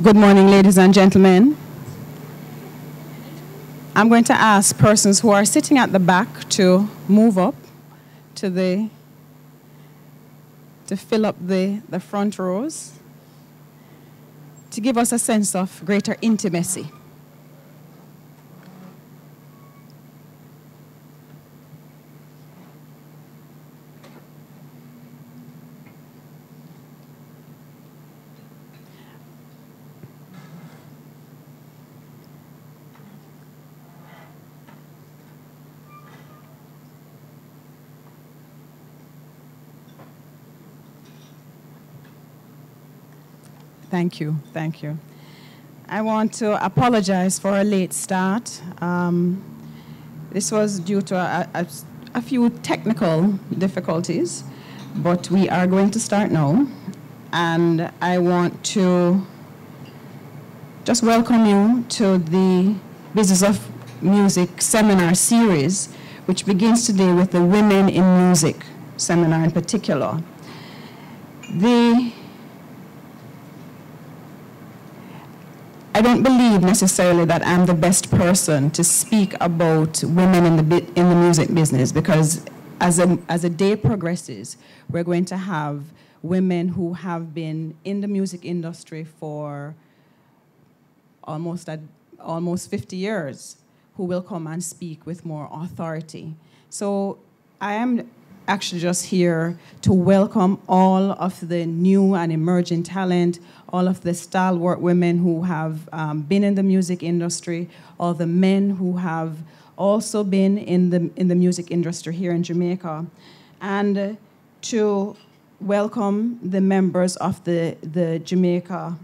Good morning, ladies and gentlemen. I'm going to ask persons who are sitting at the back to move up to fill up the front rows, to give us a sense of greater intimacy. Thank you, thank you. I want to apologize for a late start. This was due to a few technical difficulties, but we are going to start now. And I want to just welcome you to the Business of Music seminar series, which begins today with the Women in Music seminar in particular. I don't believe necessarily that I'm the best person to speak about women in the music business, because as a day progresses, we're going to have women who have been in the music industry for almost 50 years who will come and speak with more authority. So I am actually just here to welcome all of the new and emerging talent, all of the stalwart women who have been in the music industry, all the men who have also been in the music industry here in Jamaica, and to welcome the members of the Jamaica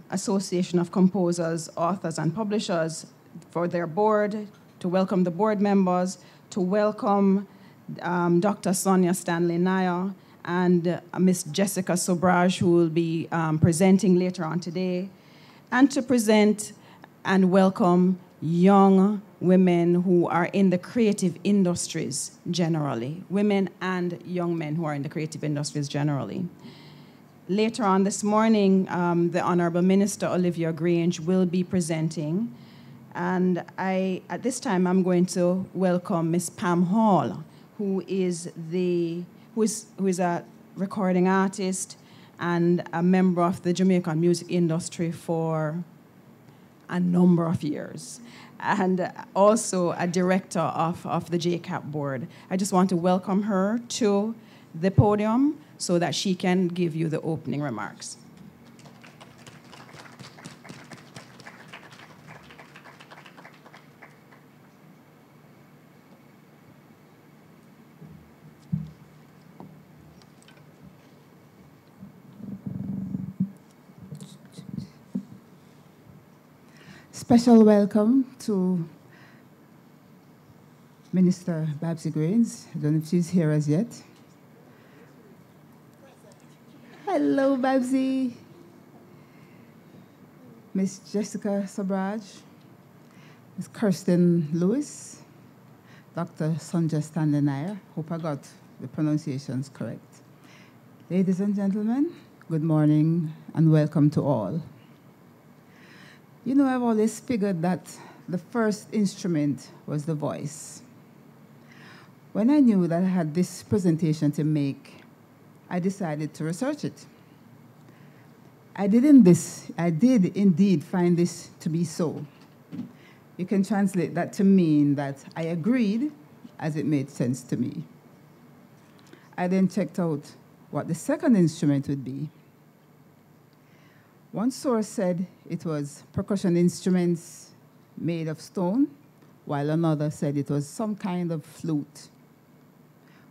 Association of Composers, Authors, and Publishers for their board, to welcome the board members, to welcome Dr. Sonia Stanley Nair and Miss Jessica Sobraj, who will be presenting later on today, and to present and welcome young women who are in the creative industries generally, women and young men who are in the creative industries generally. Later on this morning, the Honorable Minister Olivia Grange will be presenting, and at this time I'm going to welcome Miss Pam Hall, who is a recording artist and a member of the Jamaican music industry for a number of years, and also a director of the JCAP board. I just want to welcome her to the podium so that she can give you the opening remarks. Special welcome to Minister Babsy Grains. I don't know if she's here as yet. Hello, Babsy. Miss Jessica Sobraj, Miss Kirsten Lewis, Dr. Sonja Stanley Nair. Hope I got the pronunciations correct. Ladies and gentlemen, good morning and welcome to all. You know, I've always figured that the first instrument was the voice. When I knew that I had this presentation to make, I decided to research it. I did indeed find this to be so. You can translate that to mean that I agreed as it made sense to me. I then checked out what the second instrument would be. One source said it was percussion instruments made of stone, while another said it was some kind of flute.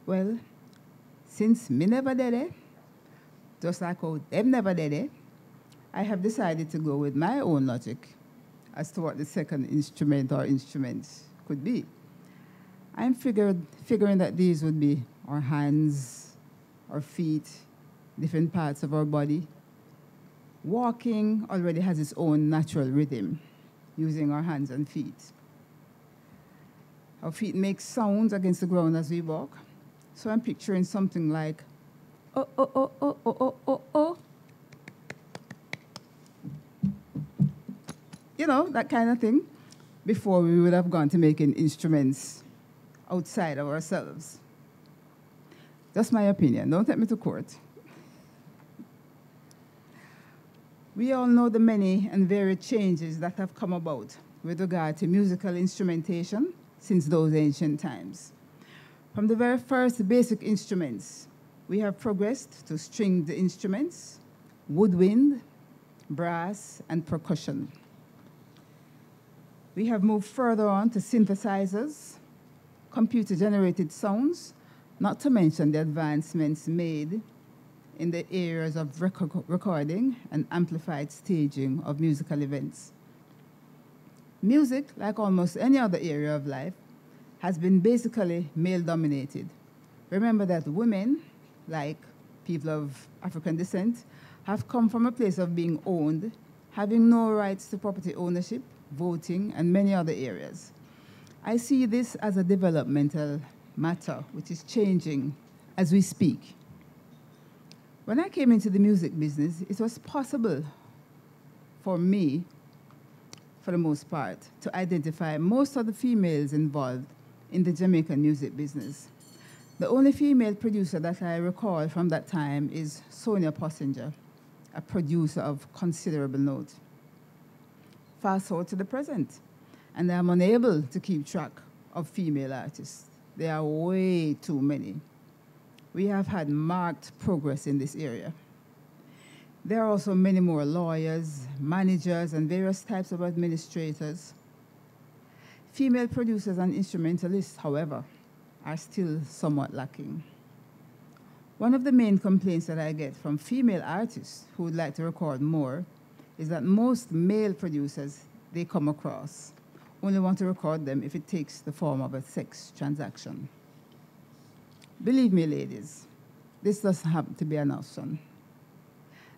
Well, since me never did it, just like how them never did it, I have decided to go with my own logic as to what the second instrument or instruments could be. I'm figuring that these would be our hands, our feet, different parts of our body. Walking already has its own natural rhythm, using our hands and feet. Our feet make sounds against the ground as we walk. So I'm picturing something like, oh, oh, oh, oh, oh, oh, oh, oh. that kind of thing, before we would have gone to making instruments outside of ourselves. That's my opinion. Don't take me to court. We all know the many and varied changes that have come about with regard to musical instrumentation since those ancient times. From the very first basic instruments, we have progressed to stringed instruments, woodwind, brass, and percussion. We have moved further on to synthesizers, computer-generated sounds, not to mention the advancements made in the areas of recording and amplified staging of musical events. Music, like almost any other area of life, has been basically male-dominated. Remember that women, like people of African descent, have come from a place of being owned, having no rights to property ownership, voting, and many other areas. I see this as a developmental matter which is changing as we speak. When I came into the music business, it was possible for me, for the most part, to identify most of the females involved in the Jamaican music business. The only female producer that I recall from that time is Sonia Possinger, a producer of considerable note. Fast forward to the present, and I'm unable to keep track of female artists. There are way too many. We have had marked progress in this area. There are also many more lawyers, managers, and various types of administrators. Female producers and instrumentalists, however, are still somewhat lacking. One of the main complaints that I get from female artists who would like to record more is that most male producers they come across only want to record them if it takes the form of a sex transaction. Believe me, ladies, this doesn't happen to be an option.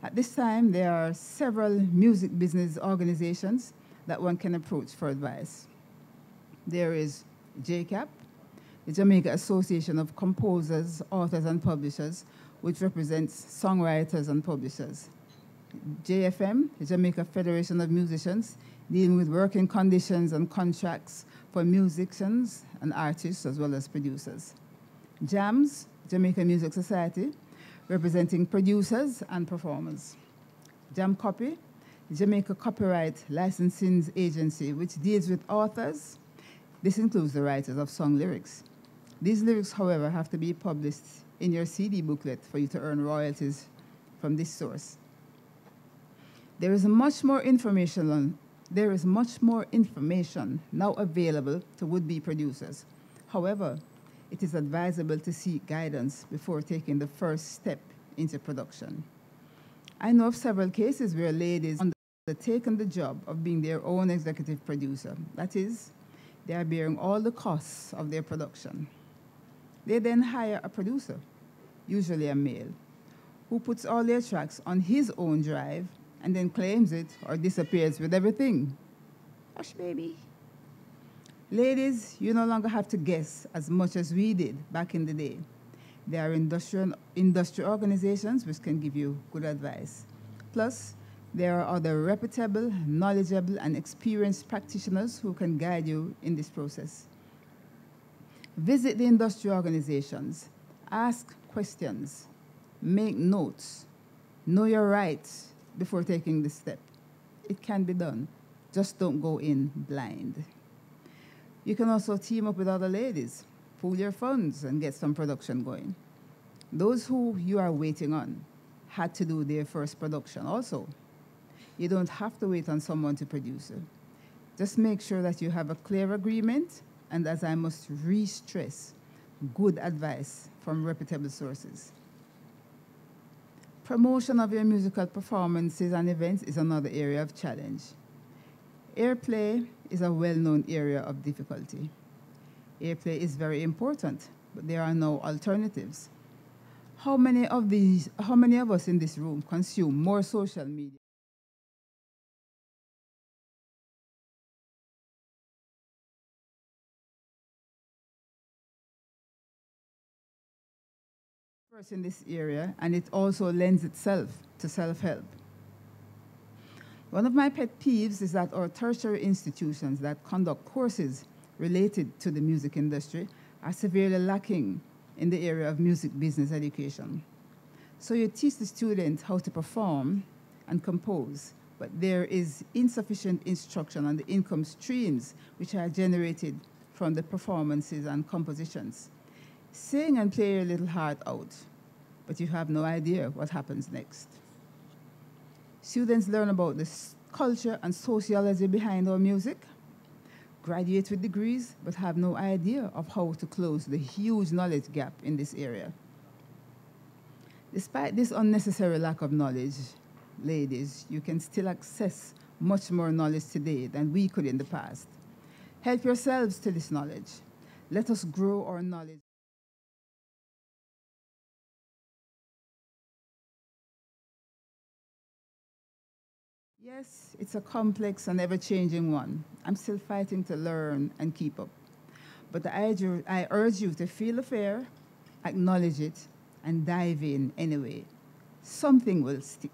At this time, there are several music business organizations that one can approach for advice. There is JCAP, the Jamaica Association of Composers, Authors, and Publishers, which represents songwriters and publishers. JFM, the Jamaica Federation of Musicians, dealing with working conditions and contracts for musicians and artists as well as producers. JAMS, Jamaica Music Society, representing producers and performers. Jam Copy, Jamaica Copyright Licensing Agency, which deals with authors. This includes the writers of song lyrics. These lyrics, however, have to be published in your CD booklet for you to earn royalties from this source. There is much more information now available to would-be producers. However, it is advisable to seek guidance before taking the first step into production. I know of several cases where ladies have taken the job of being their own executive producer. That is, they are bearing all the costs of their production. They then hire a producer, usually a male, who puts all their tracks on his own drive and then claims it or disappears with everything. Hush, baby. Ladies, you no longer have to guess as much as we did back in the day. There are industry organizations which can give you good advice. Plus, there are other reputable, knowledgeable, and experienced practitioners who can guide you in this process. Visit the industry organizations, ask questions, make notes, know your rights before taking this step. It can be done. Just don't go in blind. You can also team up with other ladies, pool your funds, and get some production going. Those who you are waiting on had to do their first production also. You don't have to wait on someone to produce it. Just make sure that you have a clear agreement, and as I must re-stress, good advice from reputable sources. Promotion of your musical performances and events is another area of challenge. Airplay is a well-known area of difficulty. Airplay is very important, but there are no alternatives. How many of us in this room consume more social media in this area, and it also lends itself to self-help. One of my pet peeves is that our tertiary institutions that conduct courses related to the music industry are severely lacking in the area of music business education. So you teach the students how to perform and compose, but there is insufficient instruction on the income streams which are generated from the performances and compositions. Sing and play your little heart out, but you have no idea what happens next. Students learn about the culture and sociology behind our music, graduate with degrees, but have no idea of how to close the huge knowledge gap in this area. Despite this unnecessary lack of knowledge, ladies, you can still access much more knowledge today than we could in the past. Help yourselves to this knowledge. Let us grow our knowledge. Yes, it's a complex and ever-changing one. I'm still fighting to learn and keep up. But I urge you to feel the fear, acknowledge it, and dive in anyway. Something will stick.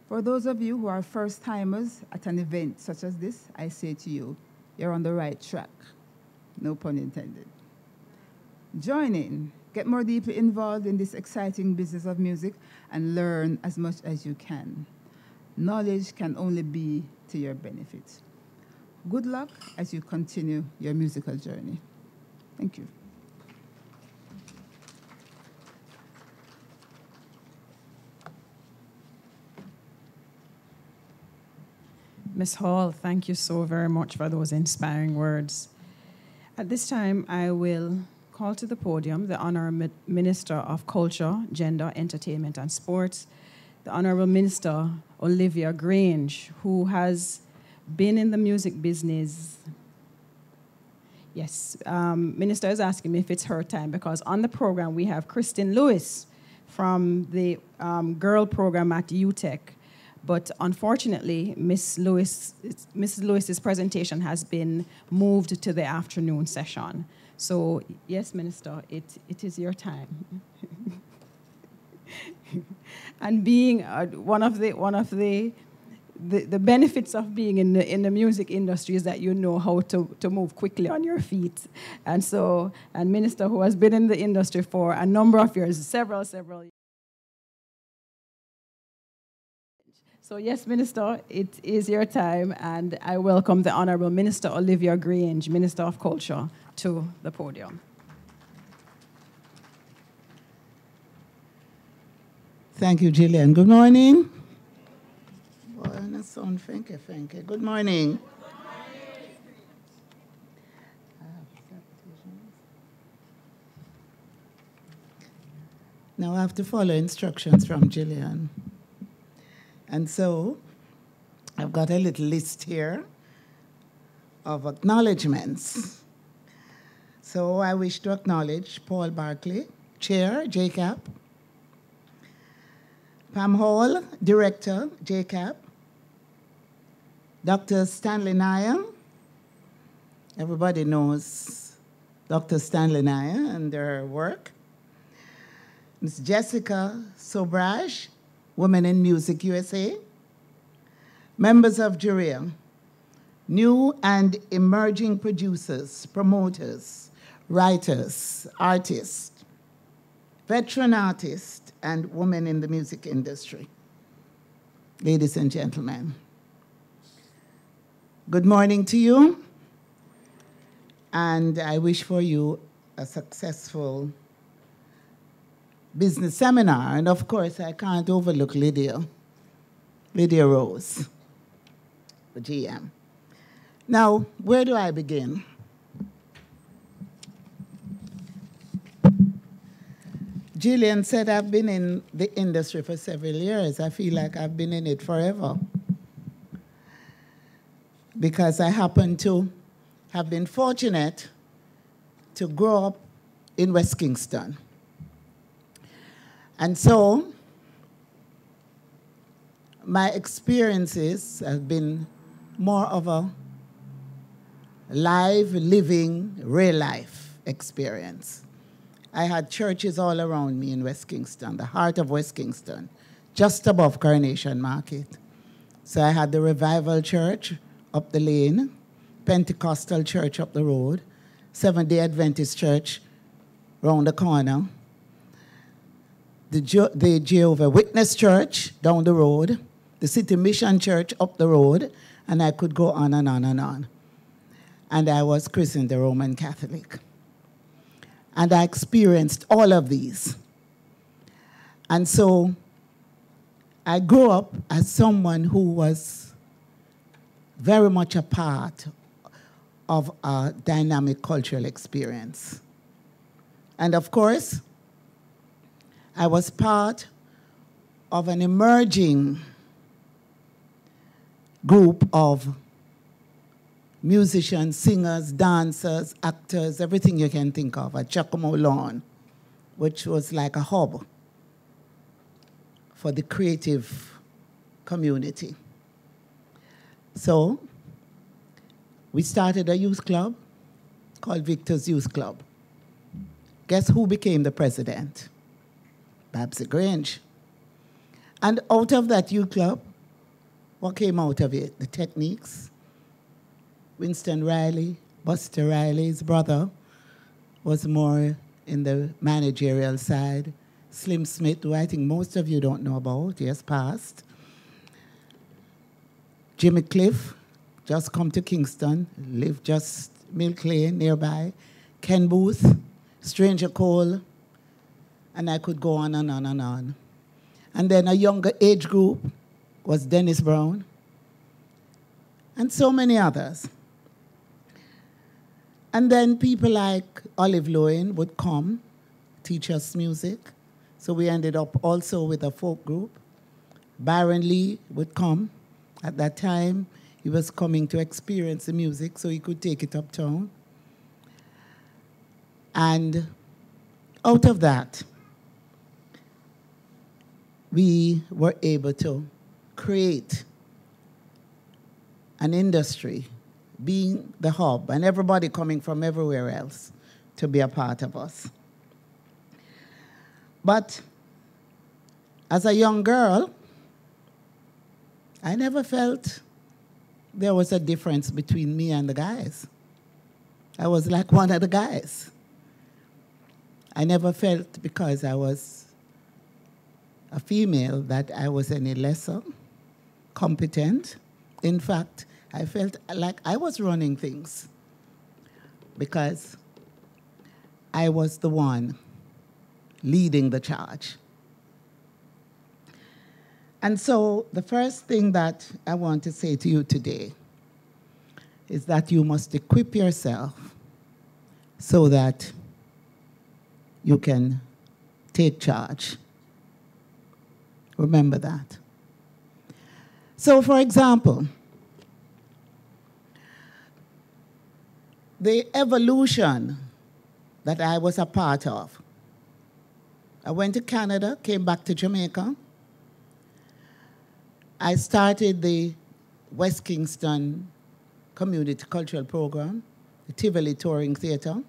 For those of you who are first-timers at an event such as this, I say to you, you're on the right track. No pun intended. Join in. Get more deeply involved in this exciting business of music and learn as much as you can. Knowledge can only be to your benefit. Good luck as you continue your musical journey. Thank you. Ms. Hall, thank you so very much for those inspiring words. At this time, I will call to the podium the Honourable Minister of Culture, Gender, Entertainment and Sports, the Honourable Minister Olivia Grange, who has been in the music business. Yes, Minister is asking me if it's her time, because on the program we have Kristen Lewis from the girl program at UTEC. But unfortunately, Mrs. Lewis's presentation has been moved to the afternoon session. So yes, Minister, it is your time. And being one of the benefits of being in the music industry is that you know how to move quickly on your feet. And so, and Minister who has been in the industry for a number of years, several years. So yes, Minister, it is your time, and I welcome the Honourable Minister Olivia Grange, Minister of Culture, to the podium. Thank you, Gillian. Good morning. Boy, that sound funky. Good morning. Now I have to follow instructions from Gillian. And so I've got a little list here of acknowledgments. So I wish to acknowledge Paul Barkley, Chair, JCAP, Pam Hall, Director, JCAP, Dr. Stanley Nair. Everybody knows Dr. Stanley Nair and their work. Ms. Jessica Sobraj, Women in Music USA. Members of jury, new and emerging producers, promoters, writers, artists, veteran artists, and women in the music industry. Ladies and gentlemen, good morning to you, and I wish for you a successful business seminar. And of course, I can't overlook Lydia Rose, the GM. Now, where do I begin? Gillian said I've been in the industry for several years. I feel like I've been in it forever, because I happen to have been fortunate to grow up in West Kingston. And so my experiences have been more of a live, living, real life experience. I had churches all around me in West Kingston, the heart of West Kingston, just above Coronation Market. So I had the Revival Church up the lane, Pentecostal Church up the road, Seventh-day Adventist Church round the corner, the Jehovah Witness Church down the road, the City Mission Church up the road, and I could go on and on and on. And I was christened the Roman Catholic. And I experienced all of these. And so I grew up as someone who was very much a part of a dynamic cultural experience. And of course, I was part of an emerging group of musicians, singers, dancers, actors, everything you can think of at Giacomo Lawn, which was like a hub for the creative community. So we started a youth club called Victor's Youth Club. Guess who became the president? Babsy Grange. And out of that youth club, what came out of it? The techniques. Winston Riley, Buster Riley's brother, was more in the managerial side. Slim Smith, who I think most of you don't know about, he has passed. Jimmy Cliff, just come to Kingston, lived just Milk Lane nearby. Ken Booth, Stranger Cole, and I could go on and on and on. And then a younger age group was Dennis Brown, and so many others. And then people like Olive Lowen would come, teach us music. So we ended up also with a folk group. Byron Lee would come. At that time, he was coming to experience the music so he could take it uptown. And out of that, we were able to create an industry, being the hub, and everybody coming from everywhere else to be a part of us. But as a young girl, I never felt there was a difference between me and the guys. I was like one of the guys. I never felt because I was a female that I was any lesser competent. In fact, I felt like I was running things because I was the one leading the charge. And so the first thing that I want to say to you today is that you must equip yourself so that you can take charge. Remember that. So, for example, the evolution that I was a part of. I went to Canada, came back to Jamaica. I started the West Kingston Community Cultural Program, the Tivoli Touring Theatre.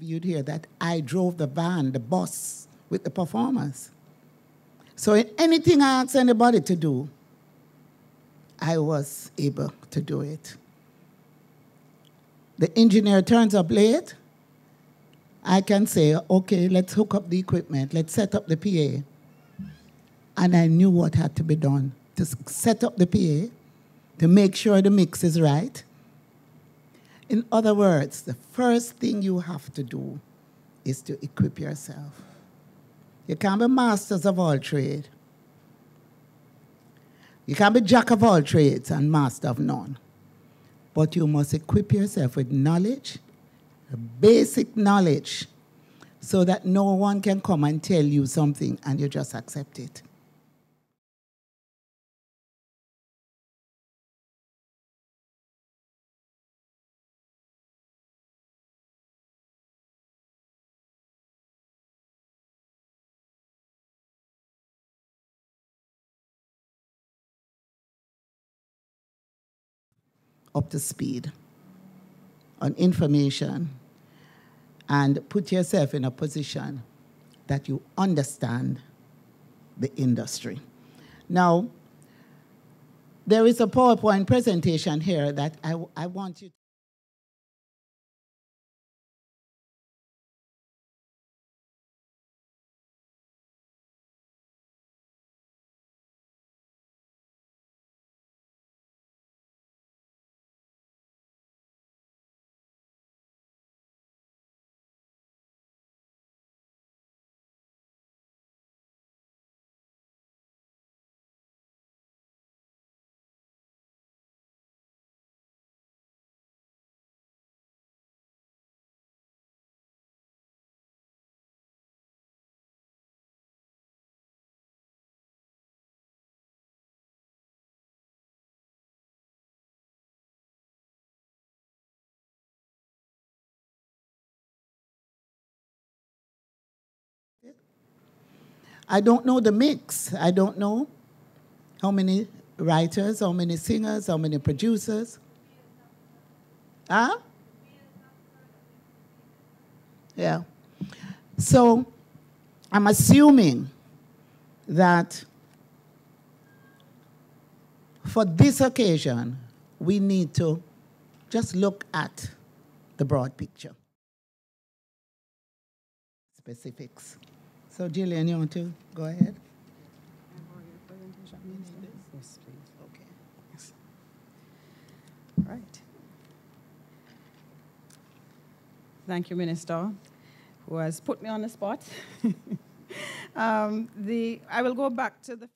You'd hear that I drove the van, the bus, with the performers. So in anything I asked anybody to do, I was able to do it. The engineer turns up late, I can say, okay, let's hook up the equipment, let's set up the PA. And I knew what had to be done to set up the PA, to make sure the mix is right. In other words, the first thing you have to do is to equip yourself. You can't be masters of all trade. You can't be jack of all trades and master of none. But you must equip yourself with knowledge, basic knowledge, so that no one can come and tell you something and you just accept it. Up to speed. on information and put yourself in a position that you understand the industry. Now, there is a PowerPoint presentation here that I want you to. I don't know the mix. I don't know how many writers, how many singers, how many producers. Huh? Yeah. So I'm assuming that for this occasion, we need to just look at the broad picture. Specifics. So Jillian, you want to go ahead? Yes, please. Okay. Yes. All right. Thank you, Minister, who has put me on the spot. I will go back to the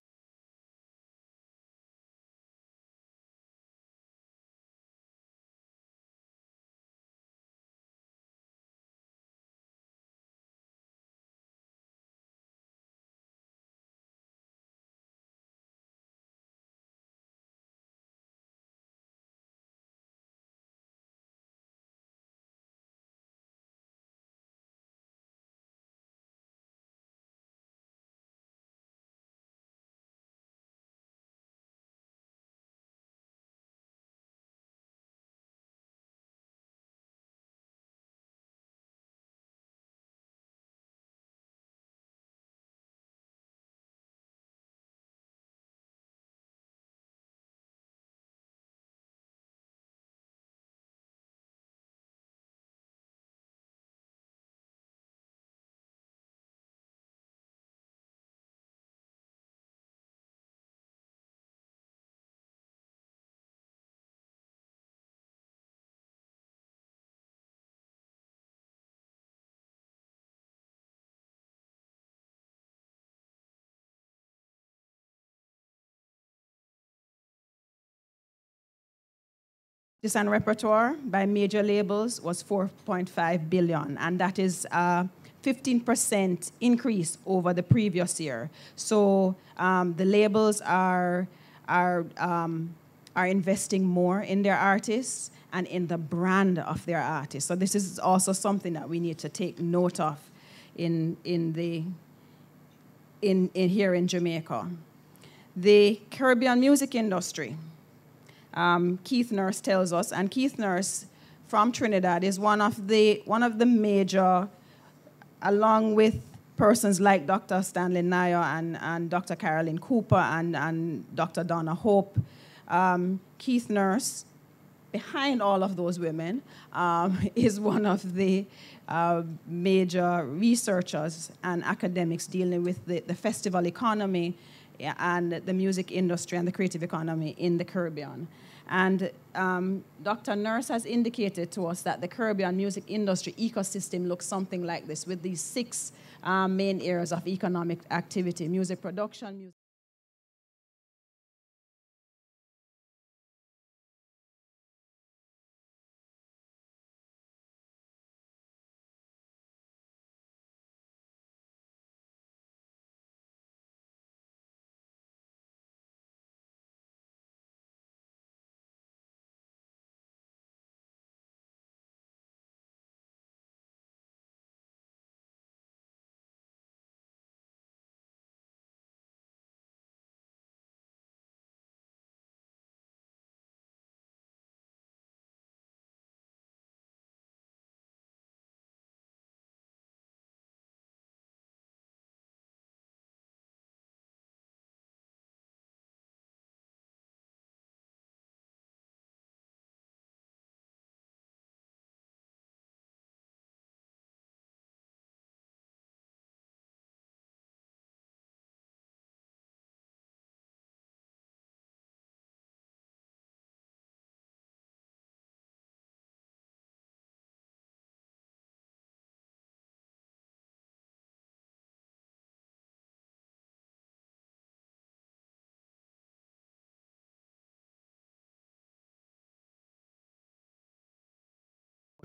and repertoire by major labels was 4.5 billion, and that is a 15% increase over the previous year. So the labels are investing more in their artists and in the brand of their artists. So this is also something that we need to take note of in here in Jamaica. The Caribbean music industry. Keith Nurse tells us, and Keith Nurse from Trinidad is one of the major, along with persons like Dr. Stanley Nair and Dr. Carolyn Cooper and Dr. Donna Hope. Keith Nurse, behind all of those women, is one of the major researchers and academics dealing with the festival economy and the music industry and the creative economy in the Caribbean. And Dr. Nurse has indicated to us that the Caribbean music industry ecosystem looks something like this, with these 6 main areas of economic activity: music production, music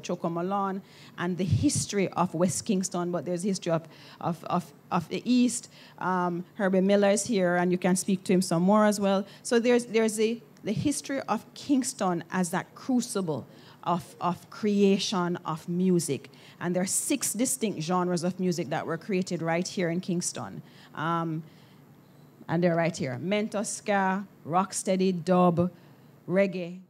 Chocomalon and the history of West Kingston, but there's history of the East. Herbie Miller is here, and you can speak to him some more as well. So there's the history of Kingston as that crucible of creation of music. And there are 6 distinct genres of music that were created right here in Kingston. And they're right here: mento, ska, rocksteady, dub, reggae.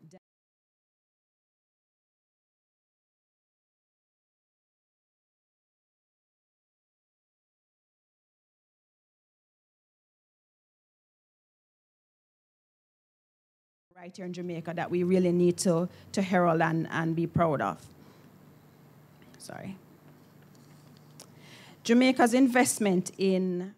Right here in Jamaica that we really need to herald and be proud of. Sorry. Jamaica's investment in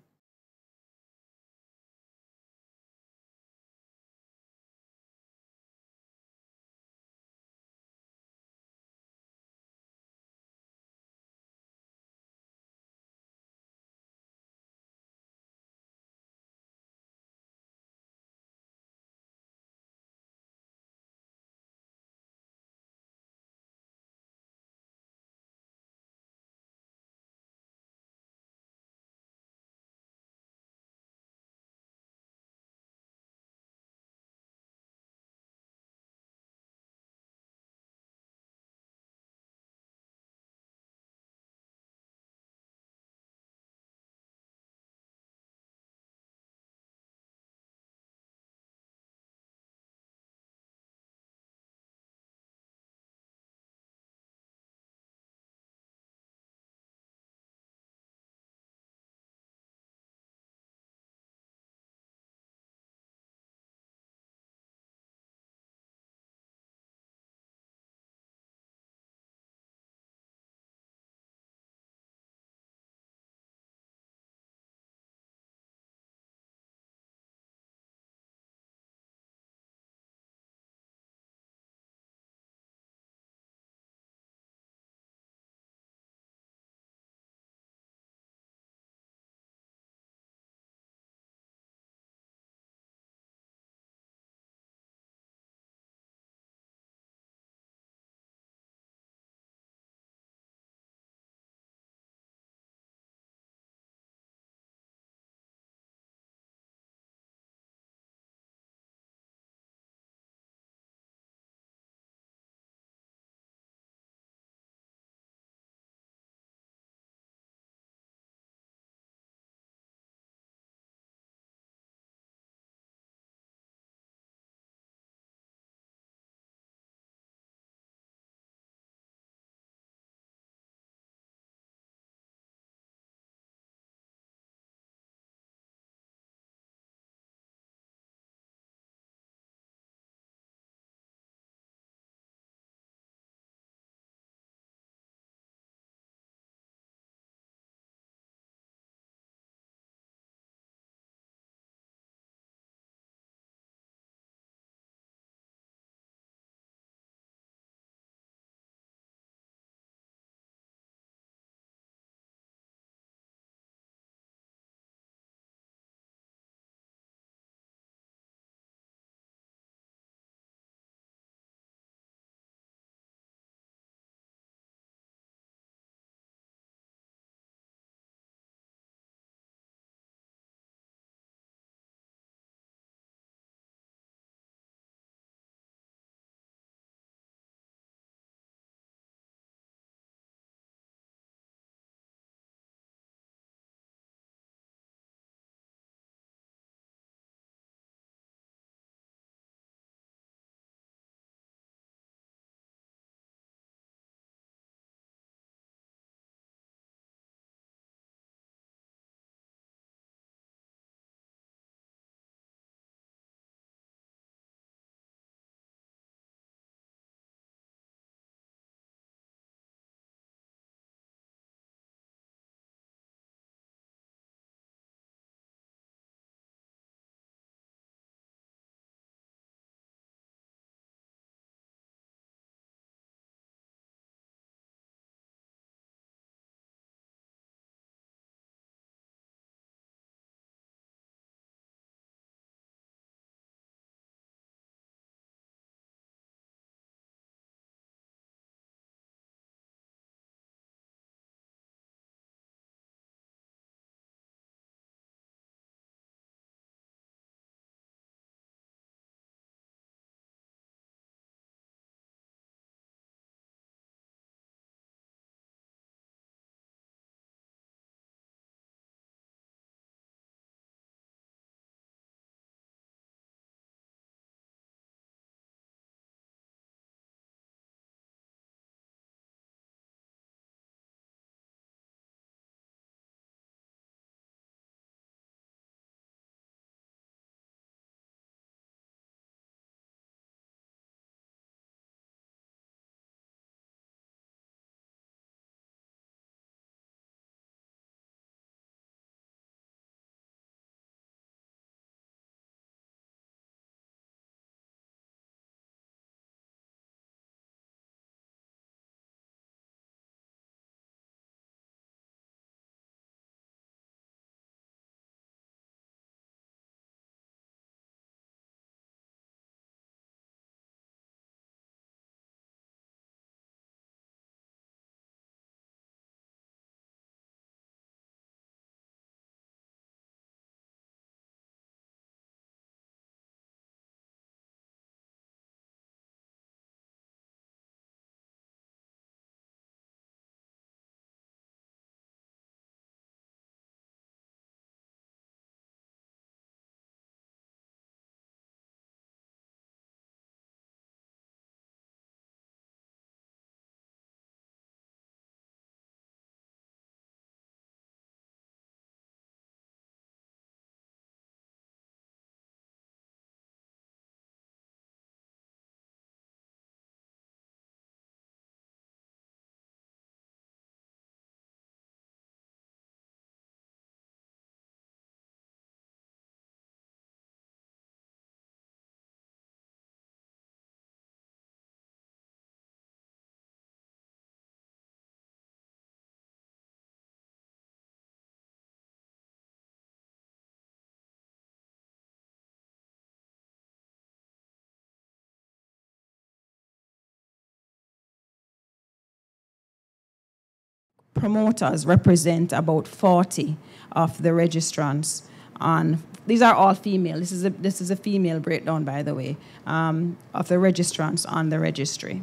promoters represent about 40 of the registrants on. These are all female. This is a female breakdown, by the way, of the registrants on the registry.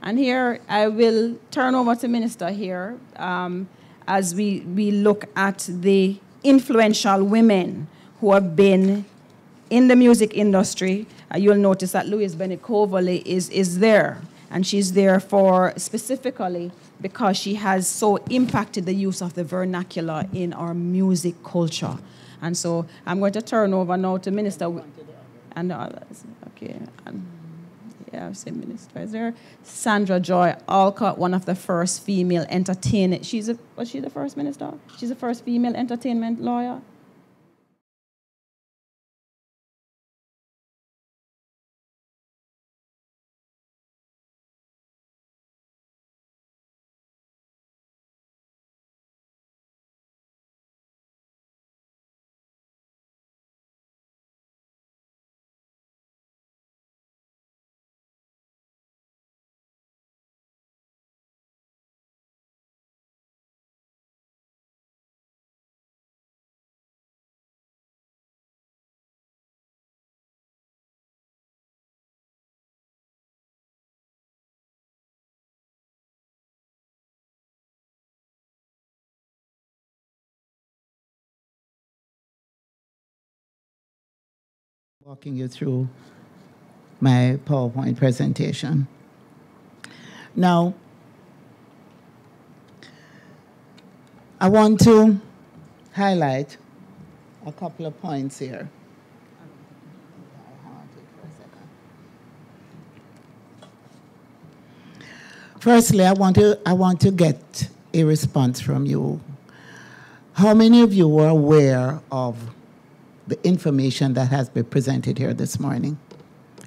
And here I will turn over to Minister here as we look at the influential women who have been in the music industry. You'll notice that Louise Bennett Coverley is there. And she's there for specifically because she has so impacted the use of the vernacular in our music culture. And so I'm going to turn over now to Minister and the others. Okay. Yeah, I've said Minister. Is there Sandra Joy Alcott, one of the first female entertainment? Was she the first minister? She's the first female entertainment lawyer. Walking you through my PowerPoint presentation. Now, I want to highlight a couple of points here. Firstly, I want to get a response from you. How many of you were aware of the information that has been presented here this morning?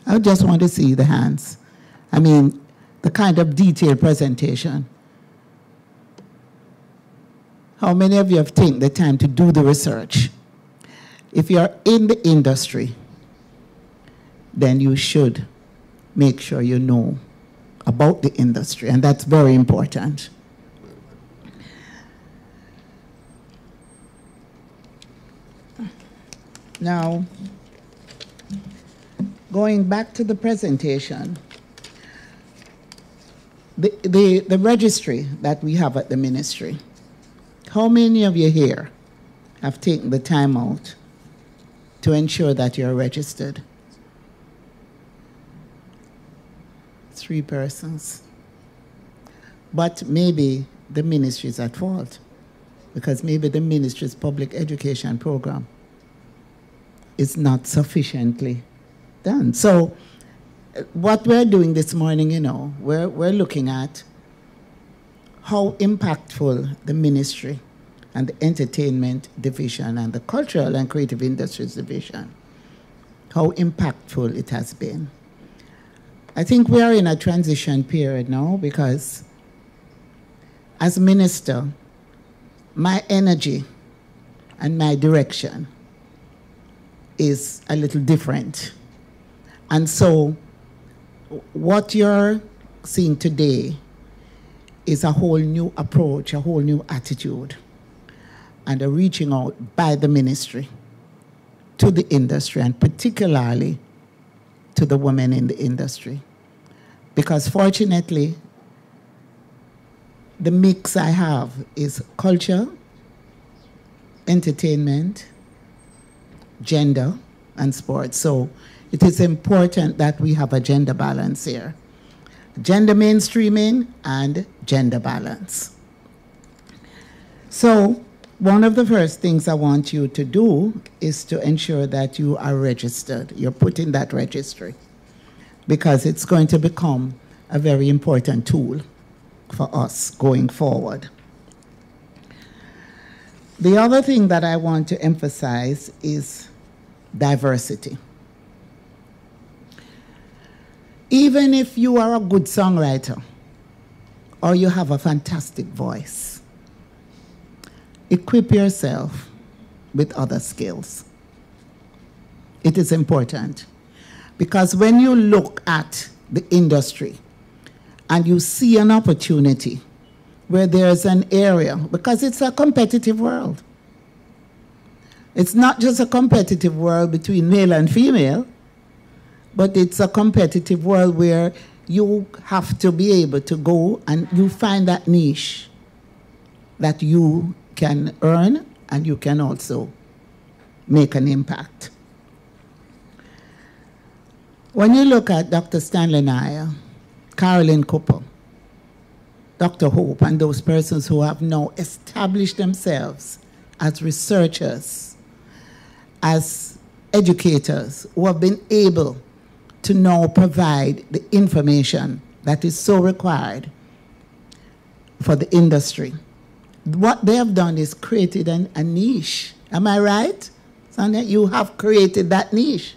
I just want to see the hands. I mean, the kind of detailed presentation. How many of you have taken the time to do the research? If you're in the industry, then you should make sure you know about the industry, and that's very important. Now, going back to the presentation, the registry that we have at the ministry, how many of you here have taken the time out to ensure that you're registered? 3 persons. But maybe the ministry is at fault, because maybe the ministry's public education program is not sufficiently done. So what we're doing this morning, we're looking at how impactful the ministry and the entertainment division and the cultural and creative industries division, how impactful it has been. I think we are in a transition period now, because as minister, my energy and my direction is a little different. And so what you're seeing today is a whole new approach, a whole new attitude, and a reaching out by the ministry to the industry, and particularly to the women in the industry. Because fortunately, the mix I have is culture, entertainment, gender, and sports. So it is important that we have a gender balance here. Gender mainstreaming and gender balance. So one of the first things I want you to do is to ensure that you are registered. You're put in that registry, because it's going to become a very important tool for us going forward. The other thing that I want to emphasize is diversity. Even if you are a good songwriter or you have a fantastic voice, equip yourself with other skills. It is important, because when you look at the industry and you see an opportunity where there's an area, because it's a competitive world. It's not just a competitive world between male and female, but it's a competitive world where you have to be able to go and you find that niche that you can earn and you can also make an impact. When you look at Dr. Stanley Nair, Carolyn Cooper, Dr. Hope, and those persons who have now established themselves as researchers, as educators, who have been able to now provide the information that is so required for the industry. What they have done is created a niche. Am I right, Sonia? You have created that niche.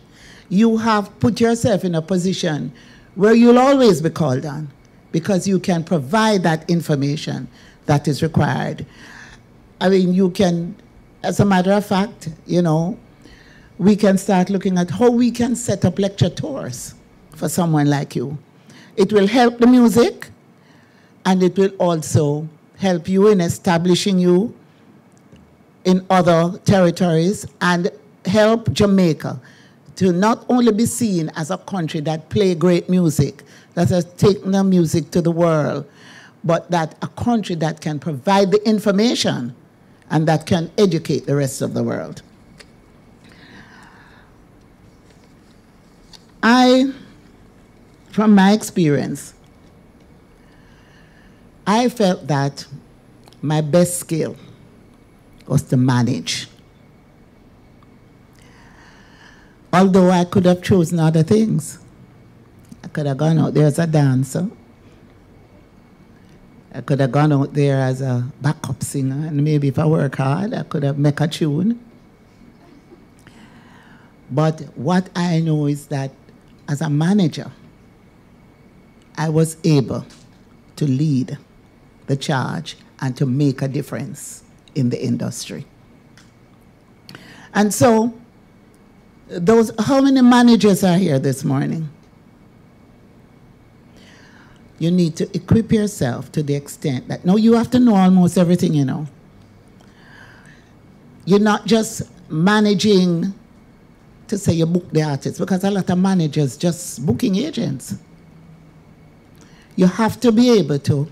You have put yourself in a position where you'll always be called on because you can provide that information that is required. I mean, you can, as a matter of fact, you know, we can start looking at how we can set up lecture tours for someone like you. It will help the music, and it will also help you in establishing you in other territories and help Jamaica to not only be seen as a country that play great music, that has taken the music to the world, but that a country that can provide the information and that can educate the rest of the world. From my experience, I felt that my best skill was to manage. Although I could have chosen other things. I could have gone out there as a dancer. I could have gone out there as a backup singer, and maybe if I work hard, I could have made a tune. But what I know is that as a manager, I was able to lead the charge and to make a difference in the industry. And so, how many managers are here this morning? You need to equip yourself to the extent that, no, you have to know almost everything you know. You're not just managing to say you book the artists, because a lot of managers just booking agents. You have to be able to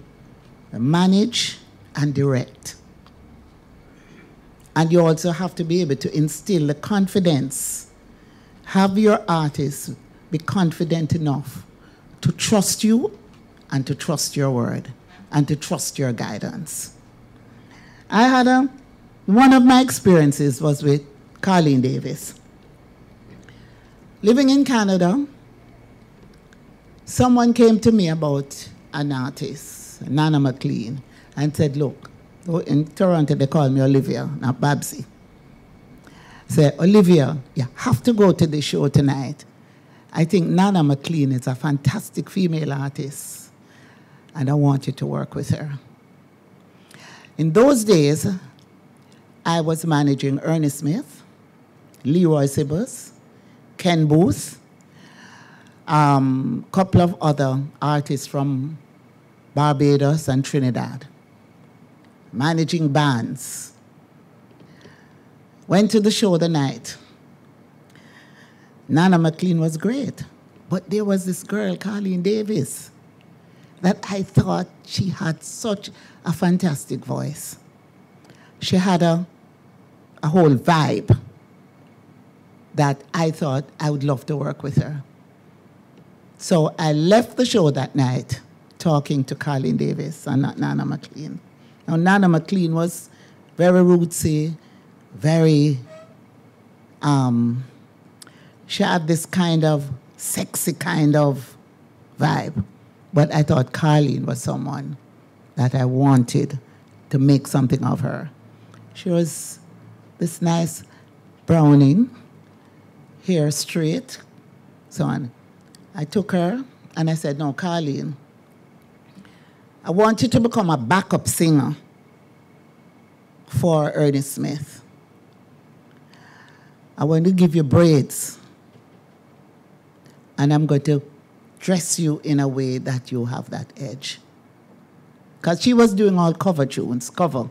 manage and direct. And you also have to be able to instill the confidence. Have your artists be confident enough to trust you and to trust your word and to trust your guidance. I had one of my experiences was with Colleen Davis. Living in Canada, someone came to me about an artist, Nana McLean, and said, look, in Toronto they call me Olivia, not Babsy. Said, Olivia, you have to go to the show tonight. I think Nana McLean is a fantastic female artist, and I want you to work with her. In those days, I was managing Ernest Smith, Leroy Sibbles, Ken Booth, couple of other artists from Barbados and Trinidad, managing bands. Went to the show the night. Nana McLean was great, but there was this girl, Colleen Davis, that I thought she had such a fantastic voice. She had a whole vibe that I thought I would love to work with her. So I left the show that night talking to Colleen Davis and not Nana McLean. Now, Nana McLean was very rootsy, very, she had this kind of sexy kind of vibe. But I thought Colleen was someone that I wanted to make something of her. She was this nice browning, hair straight, so on. I took her and I said, no, Colleen, I want you to become a backup singer for Ernest Smith. I want to give you braids, and I'm going to dress you in a way that you have that edge. because she was doing all cover tunes, cover.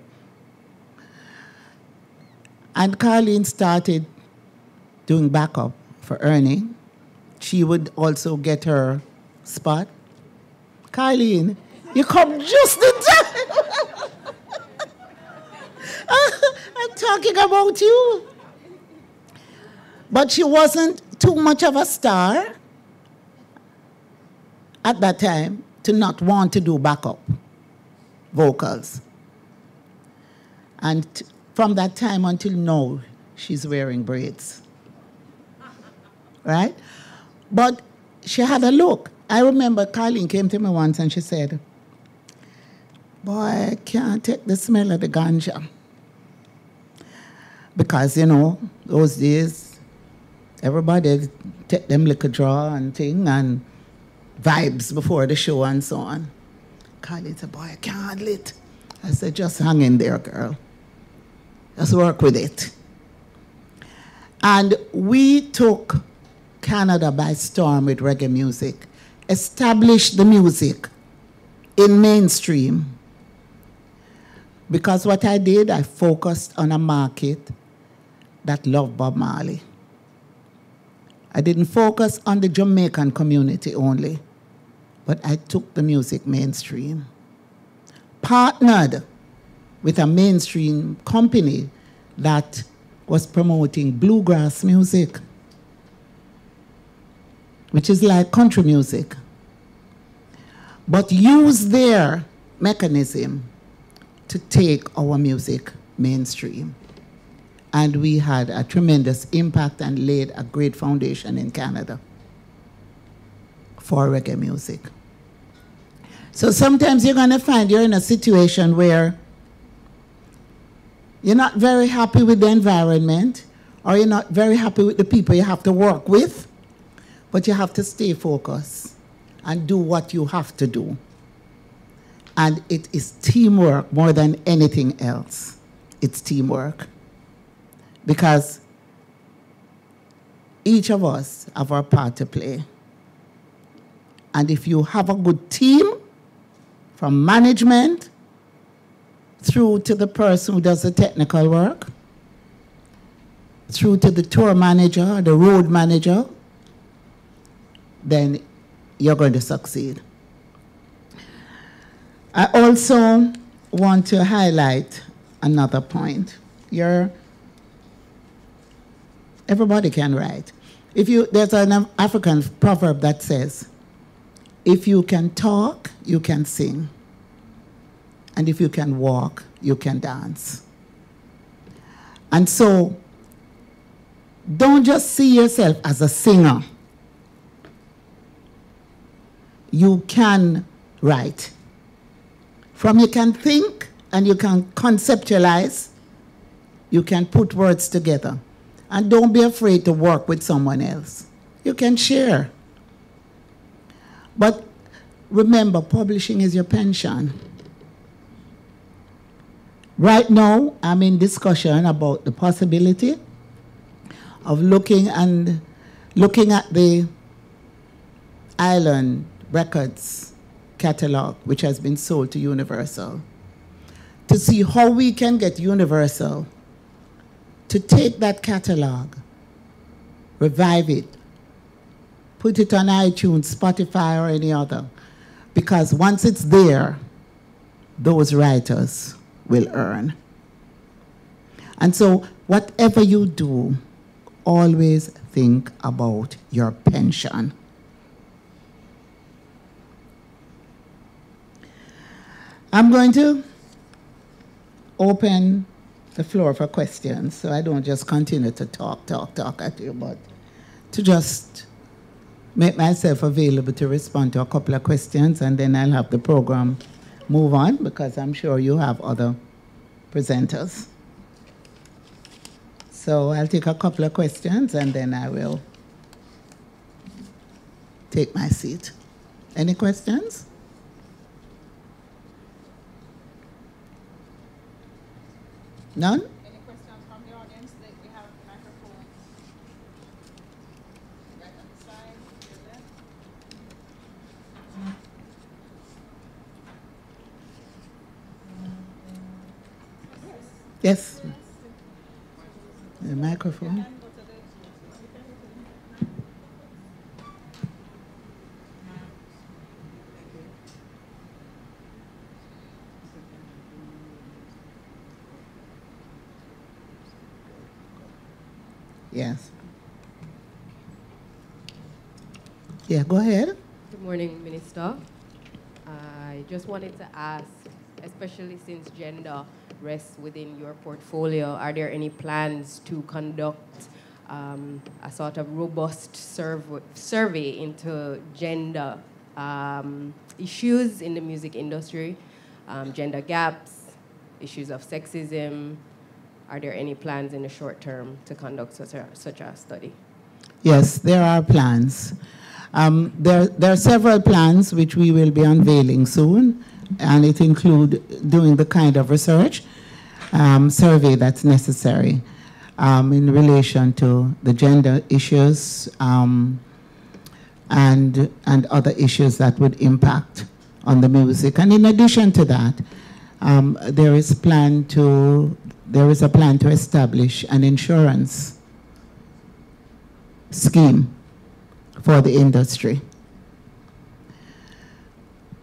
And Carleen started doing backup for Ernie. She would also get her spot. Carleen, you come just in time. I'm talking about you. But she wasn't too much of a star at that time to not want to do backup vocals. And from that time until now, she's wearing braids. Right? But she had a look. I remember Carleen came to me once and she said, boy, I can't take the smell of the ganja. Because, you know, those days, everybody take them liquor draw and thing and vibes before the show and so on. Carleen said, boy, I can't handle it. I said, just hang in there, girl. Just work with it. And we took Canada by storm with reggae music, established the music in mainstream. Because what I did, I focused on a market that loved Bob Marley. I didn't focus on the Jamaican community only, but I took the music mainstream. Partnered with a mainstream company that was promoting bluegrass music, which is like country music, but use their mechanism to take our music mainstream. And we had a tremendous impact and laid a great foundation in Canada for reggae music. So sometimes you're going to find you're in a situation where you're not very happy with the environment, or you're not very happy with the people you have to work with, but you have to stay focused and do what you have to do. And it is teamwork more than anything else. It's teamwork. Because each of us have our part to play. And if you have a good team, from management through to the person who does the technical work, through to the tour manager, the road manager, then you're going to succeed. I also want to highlight another point. Everybody can write. There's an African proverb that says, if you can talk, you can sing. And if you can walk, you can dance. And so, don't just see yourself as a singer. You can write. From you can think and you can conceptualize, you can put words together. And don't be afraid to work with someone else. You can share. But remember, publishing is your pension. Right now, I'm in discussion about the possibility of looking at the Island Records catalog, which has been sold to Universal, to see how we can get Universal to take that catalog, revive it, put it on iTunes, Spotify, or any other. Because once it's there, those writers will earn. And so whatever you do, always think about your pension. I'm going to open the floor for questions, so I don't just continue to talk at you, but to just make myself available to respond to a couple of questions, and then I'll have the program move on, because I'm sure you have other presenters. So I'll take a couple of questions, and then I will take my seat. Any questions? None? Any questions from the audience? We have microphones right on the side, to the left. Yes. The microphone. Yes. Yeah, go ahead. Good morning, Minister. I just wanted to ask, especially since gender rests within your portfolio, are there any plans to conduct a sort of robust survey into gender issues in the music industry, gender gaps, issues of sexism? Are there any plans in the short term to conduct such a study? Yes, there are plans. There are several plans which we will be unveiling soon, and it includes doing the kind of research survey that's necessary in relation to the gender issues and other issues that would impact on the music. And in addition to that, there is a plan to establish an insurance scheme for the industry.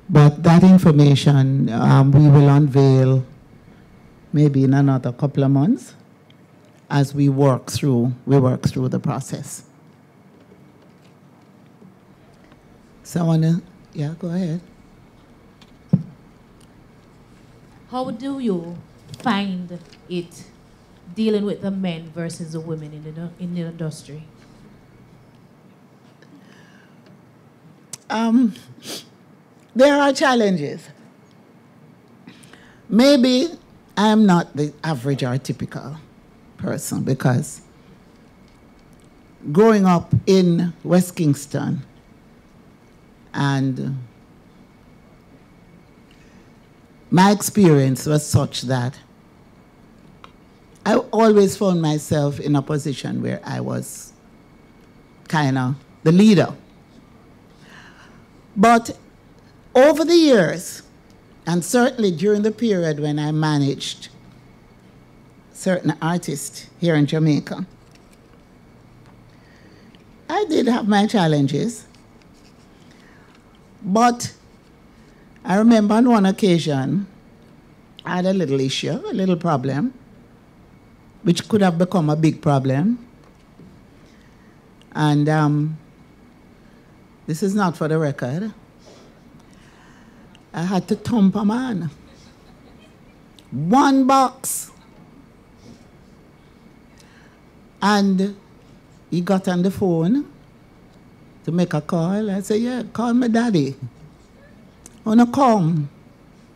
But that information we will unveil maybe in another couple of months as we work through the process. So I wanna, yeah, go ahead. How do you find it dealing with the men versus the women in the industry? There are challenges. Maybe I'm not the average or typical person because growing up in West Kingston and my experience was such that I always found myself in a position where I was kind of the leader. But over the years, and certainly during the period when I managed certain artists here in Jamaica, I did have my challenges. But I remember on one occasion, I had a little issue, a little problem, which could have become a big problem. And this is not for the record. I had to thump a man. One box. And he got on the phone to make a call. I said, yeah, call my daddy. I want to come,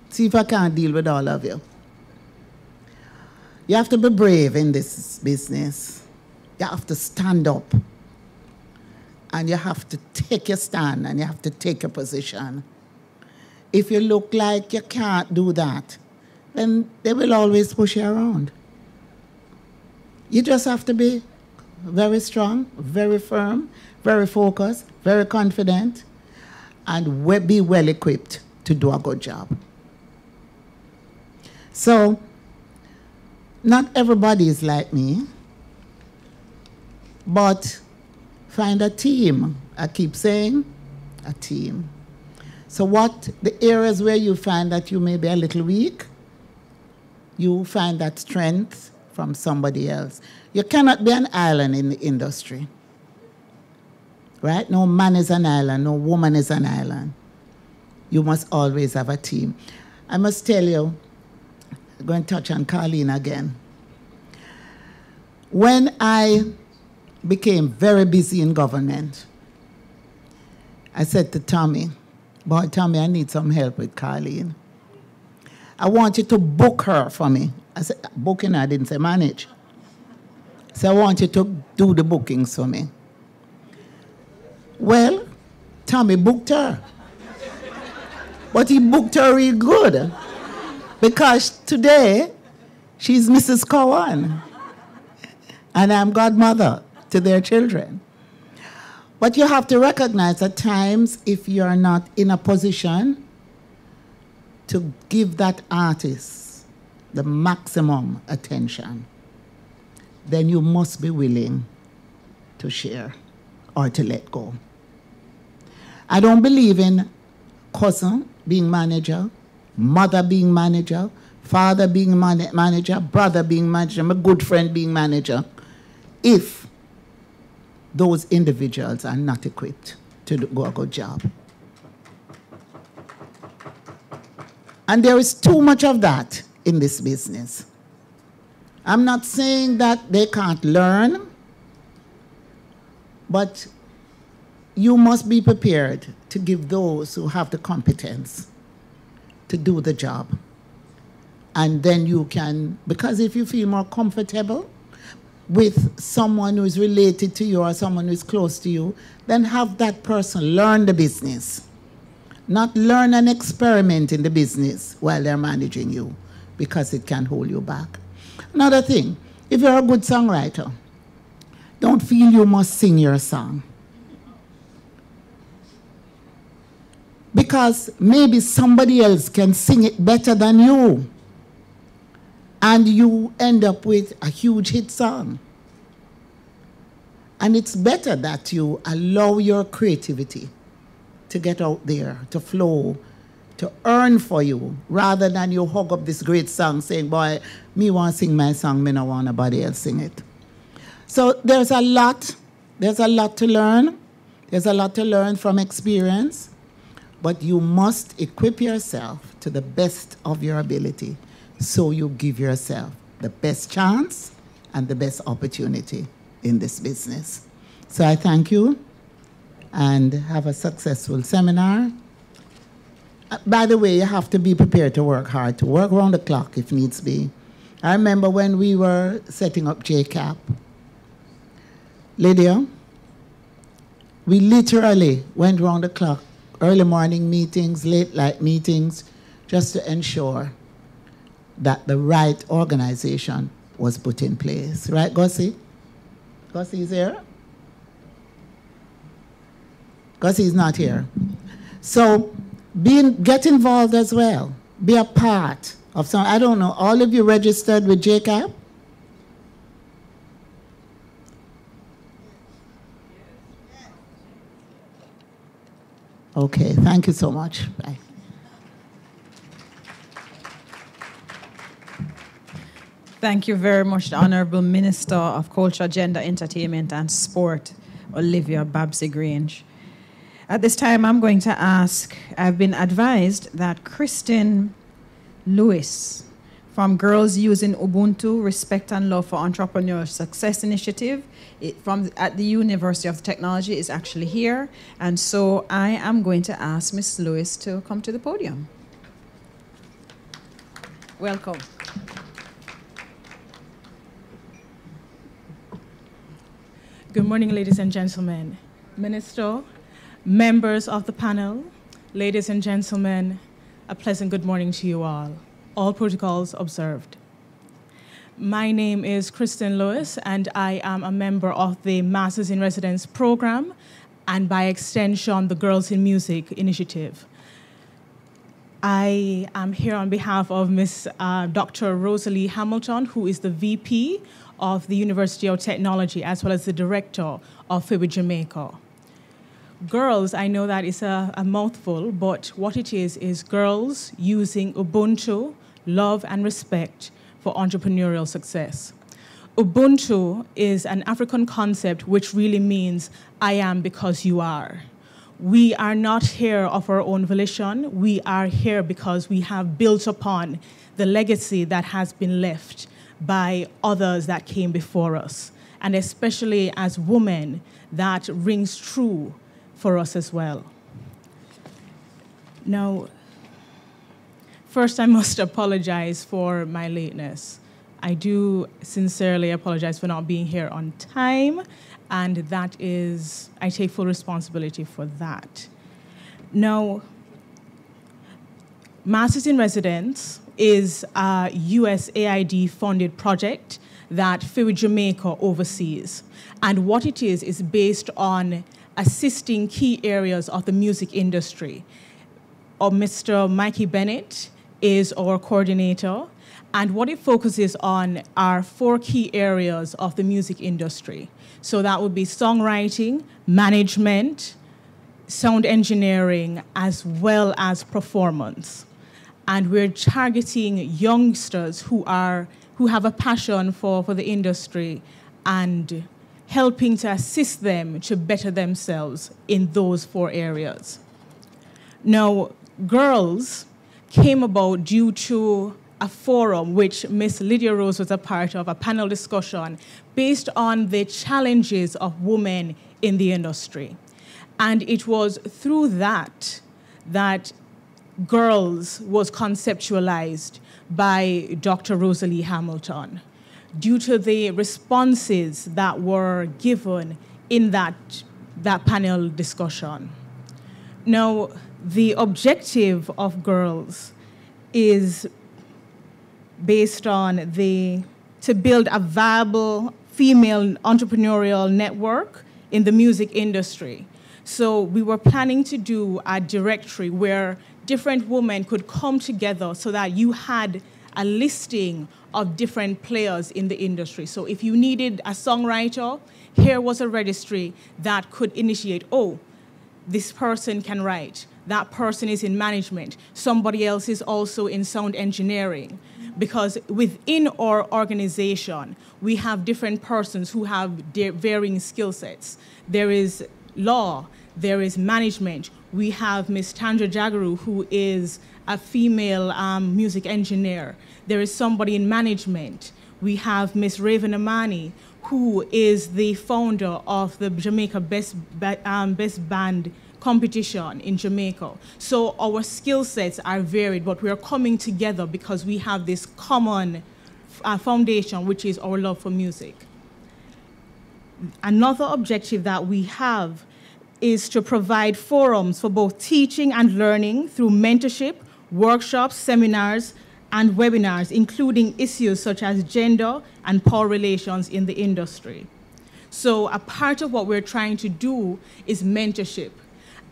see if I can deal with all of you. You have to be brave in this business. You have to stand up. And you have to take your stand and you have to take your position. If you look like you can't do that, then they will always push you around. You just have to be very strong, very firm, very focused, very confident, and be well equipped to do a good job. So, not everybody is like me, but find a team. I keep saying, a team. So what the areas where you find that you may be a little weak, you find that strength from somebody else. You cannot be an island in the industry. Right? No man is an island, no woman is an island. You must always have a team. I must tell you, I'm going to touch on Colleen again. When I became very busy in government, I said to Tommy, boy, Tommy, I need some help with Colleen. I want you to book her for me. I said, booking her, I didn't say manage. So I want you to do the bookings for me. Well, Tommy booked her. But he booked her real good. Because today, she's Mrs. Cowan. And I'm godmother to their children. But you have to recognize at times if you're not in a position to give that artist the maximum attention, then you must be willing to share or to let go. I don't believe in cousin being manager, mother being manager, father being manager, brother being manager, my good friend being manager, if those individuals are not equipped to do a good job. And there is too much of that in this business. I'm not saying that they can't learn, but you must be prepared to give those who have the competence to do the job. And then you can, because if you feel more comfortable with someone who is related to you or someone who is close to you, then have that person learn the business. Not learn and experiment in the business while they're managing you, because it can hold you back. Another thing, if you're a good songwriter, don't feel you must sing your song. Because maybe somebody else can sing it better than you, and you end up with a huge hit song. And it's better that you allow your creativity to get out there, to flow, to earn for you, rather than you hug up this great song saying, boy, me want to sing my song, me no want nobody else sing it. So there's a lot to learn. There's a lot to learn from experience, but you must equip yourself to the best of your ability, so you give yourself the best chance and the best opportunity in this business. So I thank you, and have a successful seminar. By the way, you have to be prepared to work hard, to work around the clock if needs be. I remember when we were setting up JCAP, Lydia, we literally went around the clock, early morning meetings, late night meetings, just to ensure that the right organization was put in place. Right, Gussie? Gussie is here? Gussie's not here. So get involved as well. Be a part of some, I don't know, all of you registered with JCAP? Okay, thank you so much. Bye. Thank you very much, the Honorable Minister of Culture, Gender, Entertainment and Sport, Olivia Babsy-Grange. At this time, I'm going to ask, I've been advised that Kristen Lewis from Girls Using Ubuntu, Respect and Love for Entrepreneurial Success Initiative at the University of Technology is actually here. And so I am going to ask Ms. Lewis to come to the podium. Welcome. Good morning, ladies and gentlemen. Minister, members of the panel, ladies and gentlemen, a pleasant good morning to you all. All protocols observed. My name is Kristen Lewis, and I am a member of the Masters in Residence program, and by extension, the Girls in Music initiative. I am here on behalf of Ms. Dr. Rosalie Hamilton, who is the VP of the University of Technology, as well as the director of FIBA Jamaica. Girls, I know that is a mouthful, but what it is girls using Ubuntu, love and respect for entrepreneurial success. Ubuntu is an African concept which really means I am because you are. We are not here of our own volition. We are here because we have built upon the legacy that has been left by others that came before us. And especially as women, that rings true for us as well. Now, first I must apologize for my lateness. I do sincerely apologize for not being here on time, and that is, I take full responsibility for that. Now, Masters in Residence is a USAID-funded project that FIBA Jamaica oversees. And what it is based on assisting key areas of the music industry. Mr. Mikey Bennett is our coordinator, And what it focuses on are 4 key areas of the music industry. So that would be songwriting, management, sound engineering, as well as performance. And we're targeting youngsters who have a passion for the industry and helping to assist them to better themselves in those 4 areas. Now, girls came about due to a forum which Miss Lydia Rose was a part of, a panel discussion based on the challenges of women in the industry. And it was through that girls was conceptualized by Dr. Rosalie Hamilton due to the responses that were given in that panel discussion. Now, the objective of girls is based on to build a viable female entrepreneurial network in the music industry. So we were planning to do a directory where different women could come together so that you had a listing of different players in the industry. So if you needed a songwriter, here was a registry that could initiate, oh, this person can write, that person is in management, somebody else is also in sound engineering. Because within our organization, we have different persons who have varying skill sets. There is law, there is management. We have Ms. Tandra Jagaru, who is a female music engineer. There is somebody in management. We have Ms. Raven Amani, who is the founder of the Jamaica Best Band competition in Jamaica. So our skill sets are varied, but we are coming together because we have this common foundation, which is our love for music. Another objective that we have is to provide forums for both teaching and learning through mentorship, workshops, seminars, and webinars, including issues such as gender and power relations in the industry. So a part of what we're trying to do is mentorship.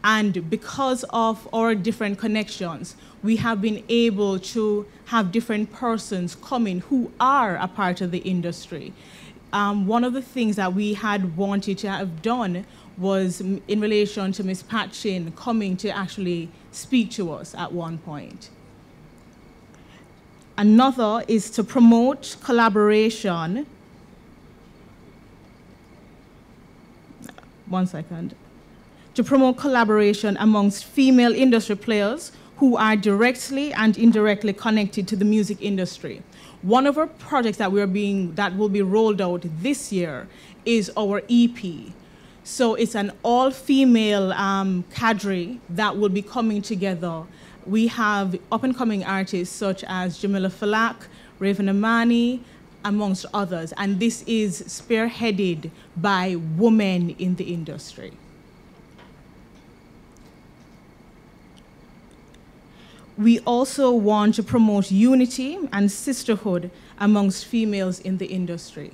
And because of our different connections, we have been able to have different persons come in who are a part of the industry. One of the things that we had wanted to have done was in relation to Ms. Patchin coming to actually speak to us at one point. Another is to promote collaboration. One second. To promote collaboration amongst female industry players who are directly and indirectly connected to the music industry. One of our projects that will be rolled out this year is our EP. So it's an all-female cadre that will be coming together. We have up-and-coming artists such as Jamila Falak, Raven Amani, amongst others, and this is spearheaded by women in the industry. We also want to promote unity and sisterhood amongst females in the industry.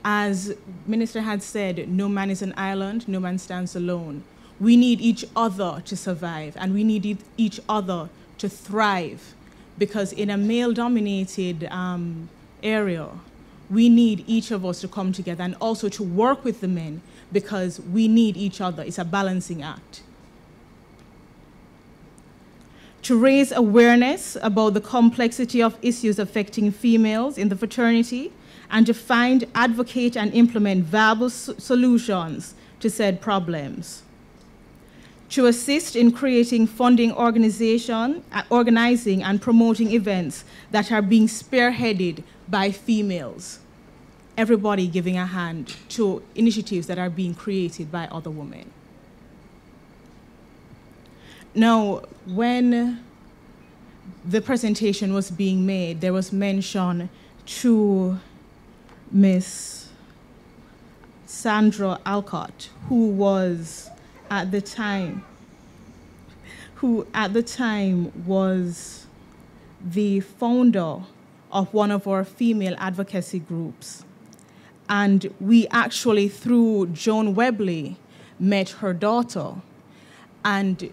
As Minister had said, no man is an island, no man stands alone. We need each other to survive, and we need each other to thrive, because in a male-dominated area, we need each of us to come together and also to work with the men, because we need each other. It's a balancing act. To raise awareness about the complexity of issues affecting females in the fraternity, and to find, advocate, and implement viable solutions to said problems. To assist in creating funding organizing and promoting events that are being spearheaded by females. Everybody giving a hand to initiatives that are being created by other women. Now, when the presentation was being made, there was mention to Miss Sandra Alcott, who at the time was the founder of one of our female advocacy groups. And we actually, through Joan Webley, met her daughter. And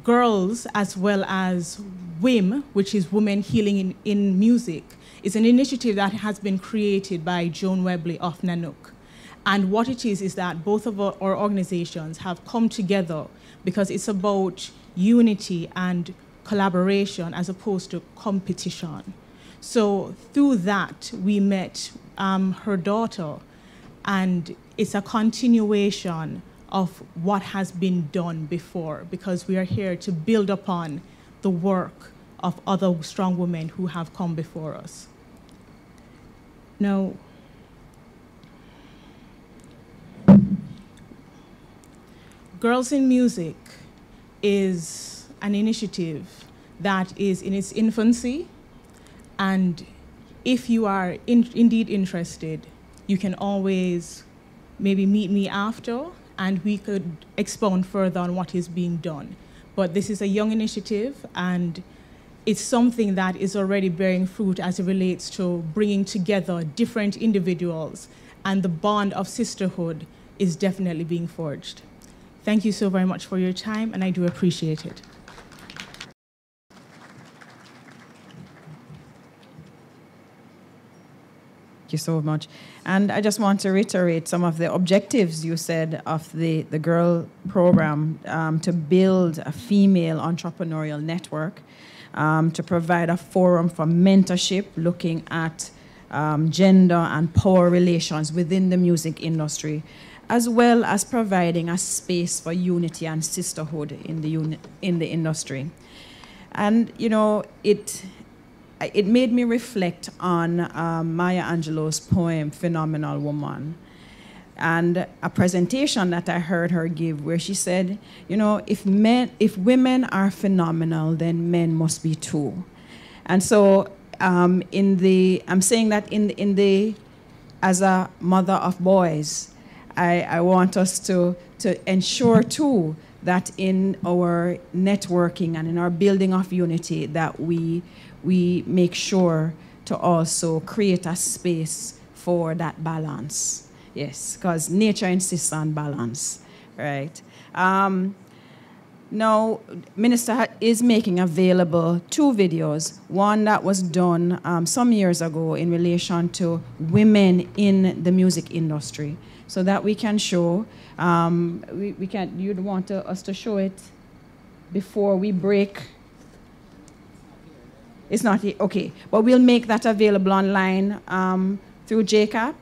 girls as well as WIM, which is Women Healing in Music, is an initiative that has been created by Joan Webley of Nanook. And what it is that both of our organizations have come together because it's about unity and collaboration as opposed to competition. So through that, we met her daughter, and it's a continuation of what has been done before, because we are here to build upon the work of other strong women who have come before us. Now, Girls in Music is an initiative that is in its infancy, and if you are indeed interested, you can always maybe meet me after, and we could expound further on what is being done. But this is a young initiative, and it's something that is already bearing fruit as it relates to bringing together different individuals, and the bond of sisterhood is definitely being forged. Thank you so very much for your time, and I do appreciate it. Thank you so much. And I just want to reiterate some of the objectives you said of the Girl program, to build a female entrepreneurial network, to provide a forum for mentorship looking at gender and power relations within the music industry, as well as providing a space for unity and sisterhood in the industry. And, you know, it made me reflect on Maya Angelou's poem, Phenomenal Woman, and a presentation that I heard her give where she said, you know, if women are phenomenal, then men must be too. And so I'm saying that as a mother of boys, I want us to ensure too that in our networking and in our building of unity that we make sure to also create a space for that balance. Yes, because nature insists on balance, right? Now, Minister is making available 2 videos. One that was done some years ago in relation to women in the music industry, so that we can show. You'd want us to show it before we break. It's not here. Okay, but we'll make that available online through JCAP.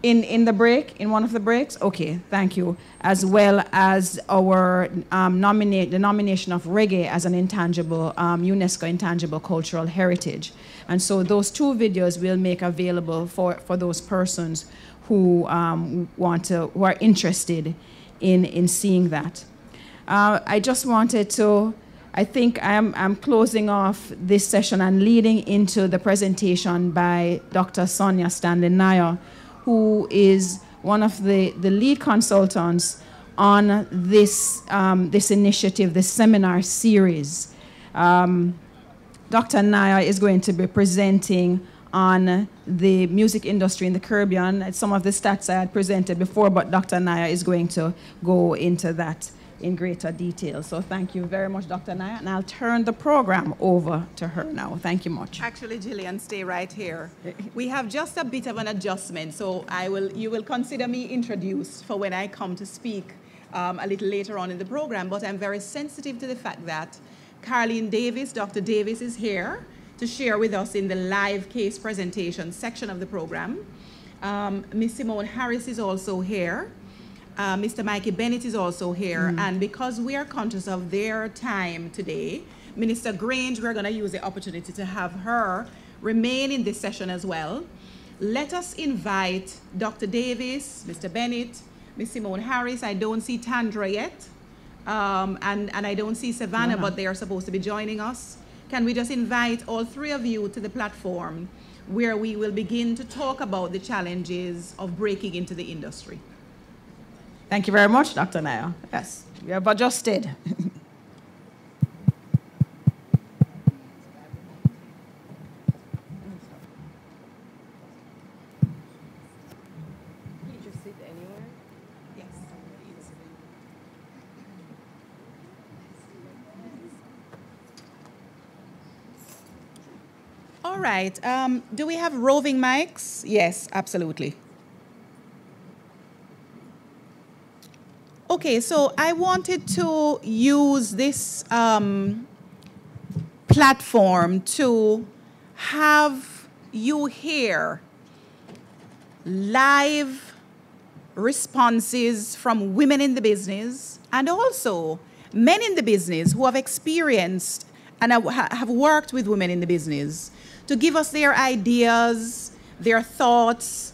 In the break, in one of the breaks? Okay, thank you. As well as our the nomination of reggae as an intangible, UNESCO intangible cultural heritage. And so those 2 videos we'll make available for those persons who who are interested in seeing that. I just wanted to, I think I'm closing off this session and leading into the presentation by Dr. Sonia Stanley Nair, who is one of the lead consultants on this, this initiative, this seminar series. Dr. Nair is going to be presenting on the music industry in the Caribbean. Some of the stats I had presented before, but Dr. Nair is going to go into that in greater detail. So thank you very much, Dr. Nair, and I'll turn the program over to her now. Thank you much. Actually, Gillian, stay right here. We have just a bit of an adjustment, so you will consider me introduced for when I come to speak a little later on in the program, but I'm very sensitive to the fact that Carleen Davis, Dr. Davis, is here to share with us in the live case presentation section of the program. Ms. Simone Harris is also here. Mr. Mikey Bennett is also here, and because we are conscious of their time today, Minister Grange, we're going to use the opportunity to have her remain in this session as well. Let us invite Dr. Davis, Mr. Bennett, Ms. Simone Harris. I don't see Tandra yet, and I don't see Savannah, but they are supposed to be joining us. Can we just invite all 3 of you to the platform where we will begin to talk about the challenges of breaking into the industry. Thank you very much, Dr. Nair. Yes, we have adjusted. Just sit anywhere? Yes, please. All right. Do we have roving mics? Yes, absolutely. Okay, so I wanted to use this platform to have you hear live responses from women in the business and also men in the business who have experienced and have worked with women in the business to give us their ideas, their thoughts,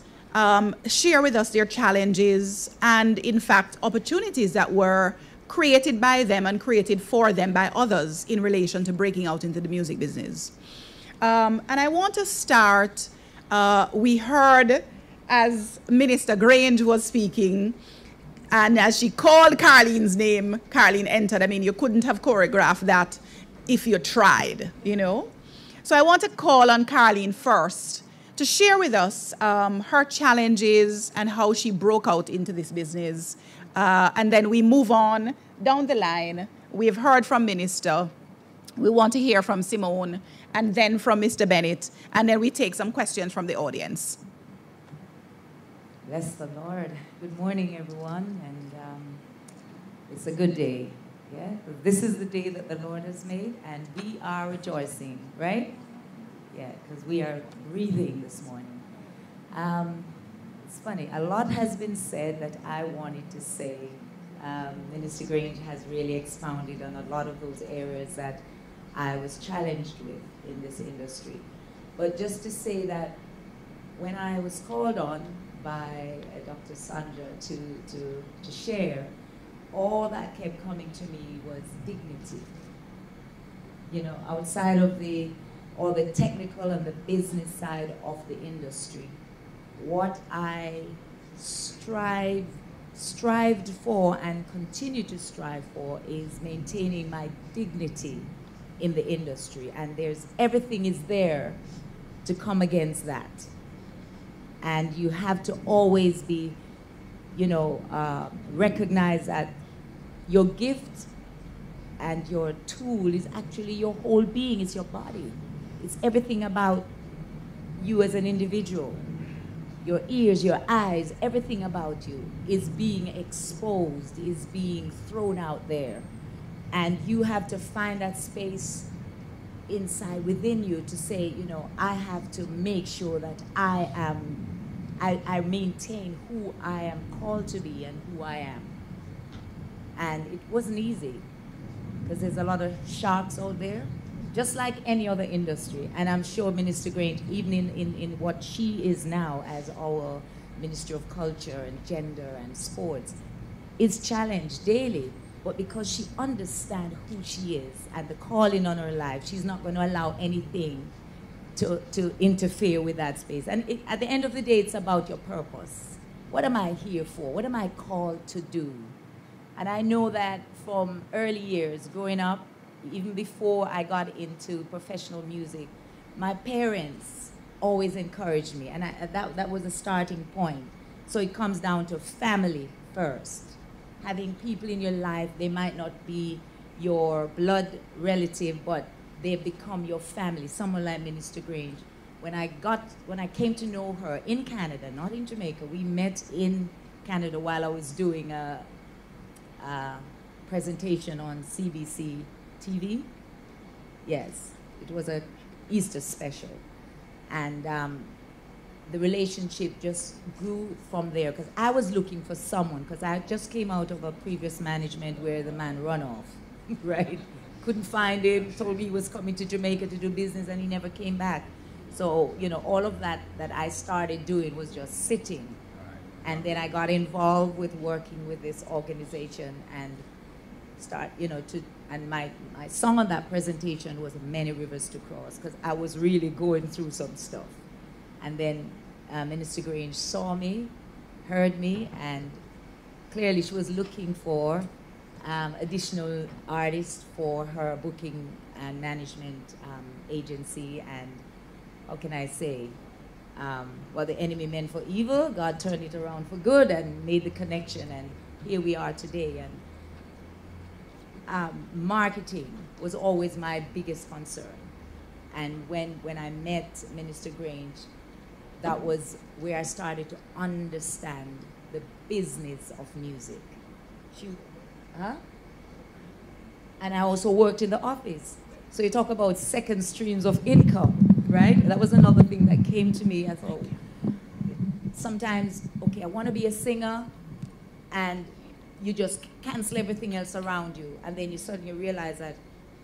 share with us their challenges and, in fact, opportunities that were created by them and created for them by others in relation to breaking out into the music business. And I want to start, we heard as Minister Grange was speaking, and as she called Carlene's name, Carlene entered. I mean, you couldn't have choreographed that if you tried, you know? So I want to call on Carlene first to share with us her challenges and how she broke out into this business. And then we move on down the line. We've heard from Minister. We want to hear from Simone and then from Mr. Bennett. And then we take some questions from the audience. Bless the Lord. Good morning, everyone. And it's a good day. Yeah? This is the day that the Lord has made, and we are rejoicing, right? Yeah, because we are breathing this morning. It's funny, a lot has been said that I wanted to say. Minister Grange has really expounded on a lot of those areas that I was challenged with in this industry. But just to say that when I was called on by Dr. Sandra to share, all that kept coming to me was dignity. You know, outside of all the technical and the business side of the industry, what I strived for and continue to strive for is maintaining my dignity in the industry. And everything is there to come against that. And you have to always be, you know, recognize that your gift and your tool is actually your whole being. It's your body. It's everything about you as an individual. Your ears, your eyes, everything about you is being exposed, is being thrown out there. And you have to find that space inside within you to say, you know, I have to make sure that I maintain who I am called to be and who I am. And it wasn't easy, because there's a lot of sharks out there, just like any other industry. And I'm sure Minister Grange, even in what she is now as our Minister of Culture and Gender and Sports, is challenged daily. But because she understands who she is and the calling on her life, she's not going to allow anything to interfere with that space. And at the end of the day, it's about your purpose. What am I here for? What am I called to do? And I know that from early years, growing up, even before I got into professional music, my parents always encouraged me, and that was a starting point. So it comes down to family first. Having people in your life, they might not be your blood relative, but they become your family. Someone like Minister Grange. When I came to know her in Canada, not in Jamaica, we met in Canada while I was doing a presentation on CBC TV. Yes, it was a Easter special. And the relationship just grew from there, because I was looking for someone, because I just came out of a previous management where the man run off, right? Couldn't find him, told me he was coming to Jamaica to do business, and he never came back. So, you know, all of that I started doing was just sitting. And then I got involved with working with this organization and and my song on that presentation was Many Rivers to Cross, because I was really going through some stuff. And then Minister Grange saw me, heard me, and clearly she was looking for additional artists for her booking and management agency. And how can I say, what the enemy meant for evil, God turned it around for good and made the connection, and here we are today. And marketing was always my biggest concern. And when I met Minister Grange, that was where I started to understand the business of music. And I also worked in the office. So you talk about second streams of income, right? That was another thing that came to me. I thought, sometimes, okay, I want to be a singer, and you just cancel everything else around you. And then you suddenly realize that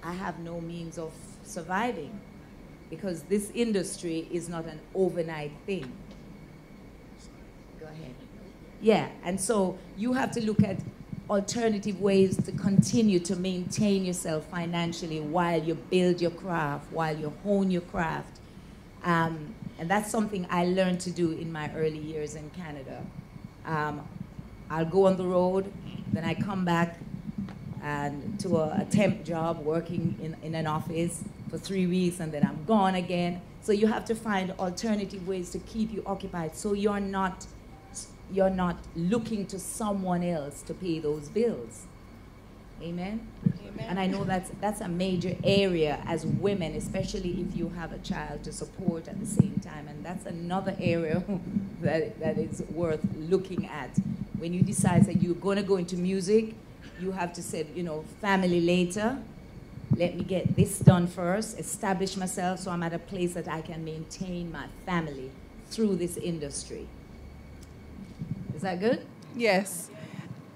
I have no means of surviving, because this industry is not an overnight thing. Go ahead. Yeah, and so you have to look at alternative ways to continue to maintain yourself financially while you build your craft, while you hone your craft. And that's something I learned to do in my early years in Canada. I'll go on the road, then I come back and to a temp job working in an office for 3 weeks, and then I'm gone again. So you have to find alternative ways to keep you occupied, so you're not looking to someone else to pay those bills. Amen? Amen. And I know that's a major area as women, especially if you have a child to support at the same time. And that's another area that is worth looking at. When you decide that you're going to go into music, you have to say, you know, family later. Let me get this done first, establish myself so I'm at a place that I can maintain my family through this industry. Is that good? Yes.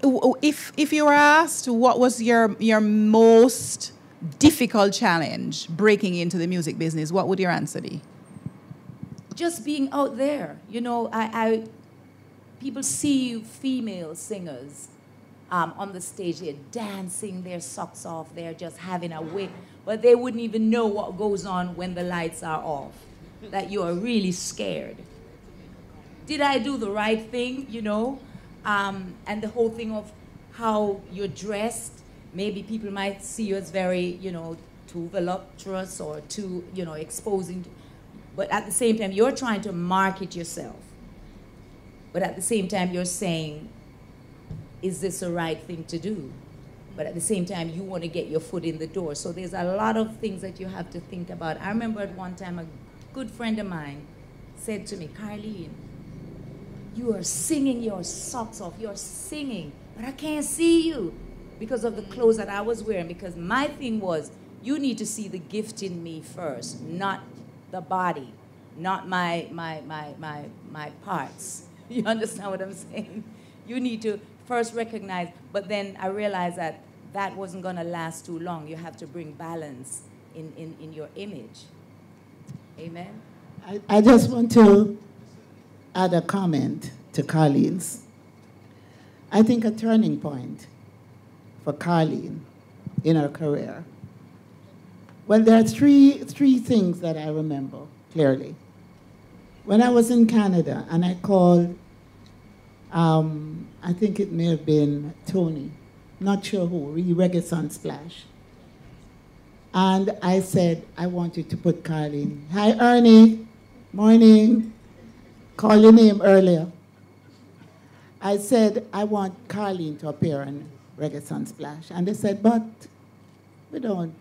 If you were asked what was your most difficult challenge breaking into the music business, what would your answer be? Just being out there. You know, people see female singers on the stage. They're dancing their socks off. They're just having a way. But they wouldn't even know what goes on when the lights are off, that you are really scared. Did I do the right thing, you know? And the whole thing of how you're dressed, maybe people might see you as very, you know, too voluptuous or too, you know, exposing. But at the same time, you're trying to market yourself. But at the same time, you're saying, is this the right thing to do? But at the same time, you want to get your foot in the door. So there's a lot of things that you have to think about. I remember at one time, a good friend of mine said to me, Carleen, you are singing your socks off. You're singing, but I can't see you because of the clothes that I was wearing. Because my thing was, you need to see the gift in me first, not the body, not my parts. You understand what I'm saying? You need to first recognize. But then I realized that that wasn't going to last too long. You have to bring balance in your image. Amen? I just want to add a comment to Carleen's. I think a turning point for Carleen in her career. Well, there are three things that I remember clearly. When I was in Canada and I called, I think it may have been Tony, not sure who, Reggae Sunsplash. And I said, I want you to put Carleen. Hi, Ernie. Morning. Call your name earlier. I said, I want Carleen to appear on Reggae Sunsplash. And they said, but we don't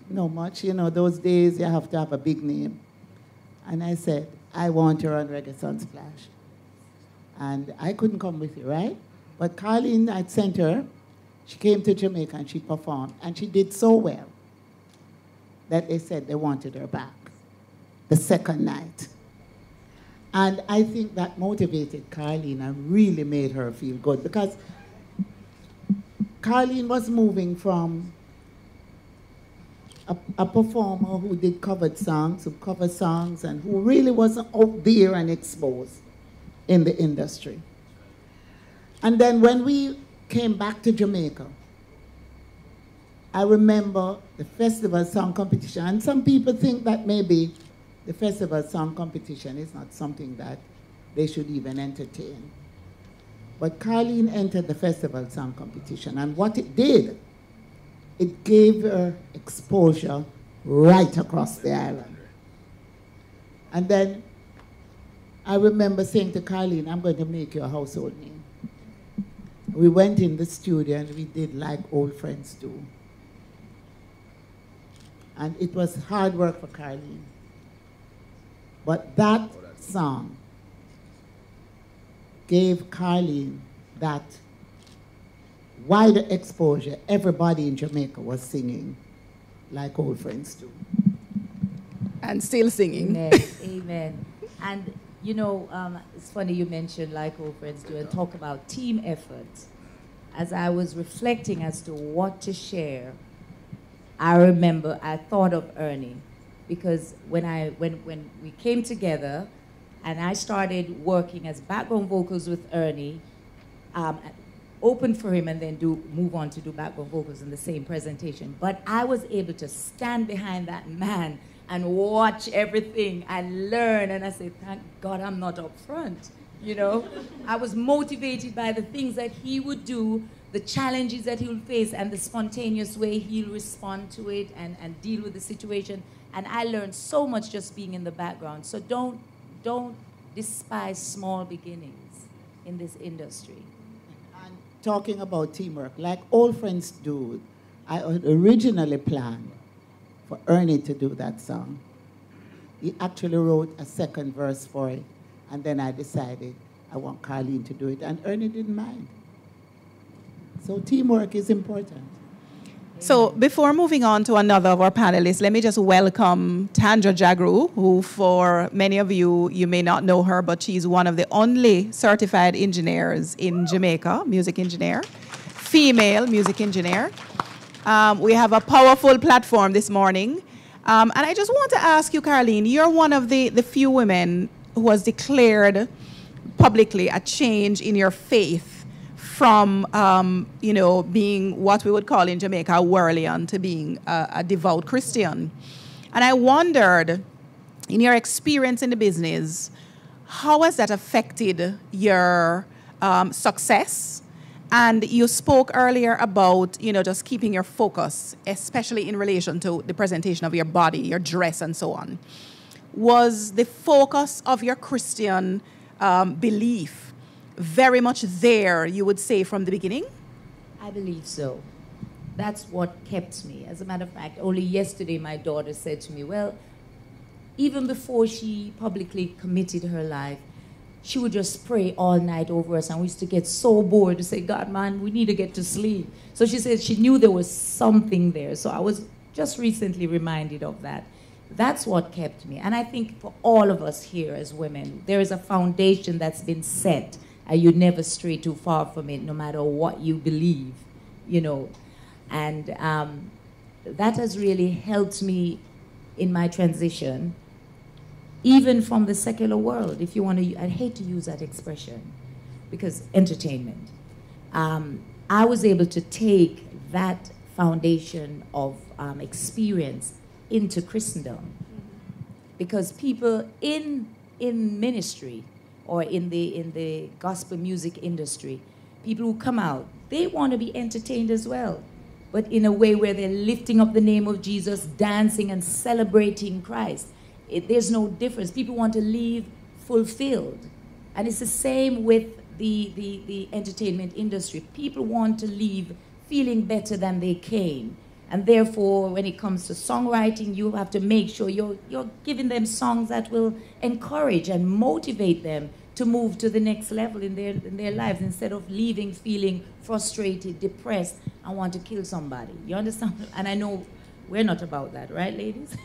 know much. You know, those days you have to have a big name. And I said, I want her on Reggae Sunsplash. And I couldn't come with you, right? But Carleen, I sent her. She came to Jamaica and she performed. And she did so well that they said they wanted her back the second night. And I think that motivated Carleen and really made her feel good, because Carleen was moving from a performer who did covered songs, who covered songs, and who really wasn't out there and exposed in the industry. And then when we came back to Jamaica, I remember the festival song competition, and some people think that maybe the festival song competition is not something that they should even entertain. But Carleen entered the festival song competition, and what it did, it gave her exposure right across the island. And then I remember saying to Carleen, I'm going to make you a household name. We went in the studio and we did like old friends do. And it was hard work for Carlene. But that song gave Carlene that wider exposure. Everybody in Jamaica was singing like old friends do. And still singing. Amen. Amen. And, you know, it's funny you mentioned like old friends do and talk about team effort. As I was reflecting as to what to share, I remember I thought of Ernie, because when we came together and I started working as background vocals with Ernie, open for him and then move on to do background vocals in the same presentation. But I was able to stand behind that man and watch everything and learn, and I said, thank God I'm not up front, you know? I was motivated by the things that he would do, the challenges that he would face, and the spontaneous way he'll respond to it and deal with the situation. And I learned so much just being in the background. So don't despise small beginnings in this industry. And talking about teamwork, like old friends do, I had originally planned for Ernie to do that song. He actually wrote a second verse for it, and then I decided I want Carlene to do it, and Ernie didn't mind. So teamwork is important. So before moving on to another of our panelists, let me just welcome Tandra Jagru, who for many of you, you may not know her, but she's one of the only certified engineers in Jamaica, music engineer, female music engineer. We have a powerful platform this morning. And I just want to ask you, Carlene, you're one of the few women who has declared publicly a change in your faith from, you know, being what we would call in Jamaica a Whirlian to being a devout Christian. And I wondered, in your experience in the business, how has that affected your success? And you spoke earlier about, you know, just keeping your focus, especially in relation to the presentation of your body, your dress, and so on. Was the focus of your Christian belief very much there, you would say, from the beginning? I believe so. That's what kept me. As a matter of fact, only yesterday my daughter said to me, well, even before she publicly committed her life, she would just pray all night over us, and we used to get so bored to say, God, man, we need to get to sleep. So she said she knew there was something there. So I was just recently reminded of that. That's what kept me. And I think for all of us here as women, there is a foundation that's been set, and you never stray too far from it, no matter what you believe, you know. And that has really helped me in my transition, even from the secular world, if you want to. I hate to use that expression, because entertainment. I was able to take that foundation of experience into Christendom, because people in ministry or in the gospel music industry, people who come out, they want to be entertained as well, but in a way where they're lifting up the name of Jesus, dancing and celebrating Christ. There's no difference. People want to leave fulfilled. And it's the same with the entertainment industry. People want to leave feeling better than they came. And therefore, when it comes to songwriting, you have to make sure you're giving them songs that will encourage and motivate them to move to the next level in their lives, instead of leaving feeling frustrated, depressed, and want to kill somebody. You understand? And I know we're not about that, right, ladies?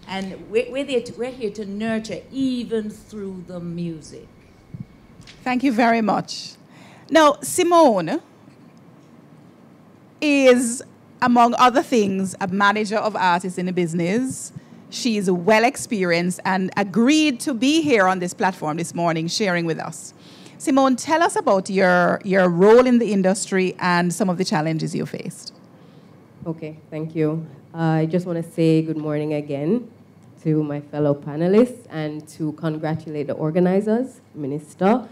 And we're here to nurture even through the music. Thank you very much. Now, Simone is, among other things, a manager of artists in the business. She is well experienced and agreed to be here on this platform this morning, sharing with us. Simone, tell us about your role in the industry and some of the challenges you faced. Okay, thank you. I just want to say good morning again to my fellow panelists and to congratulate the organizers, Minister,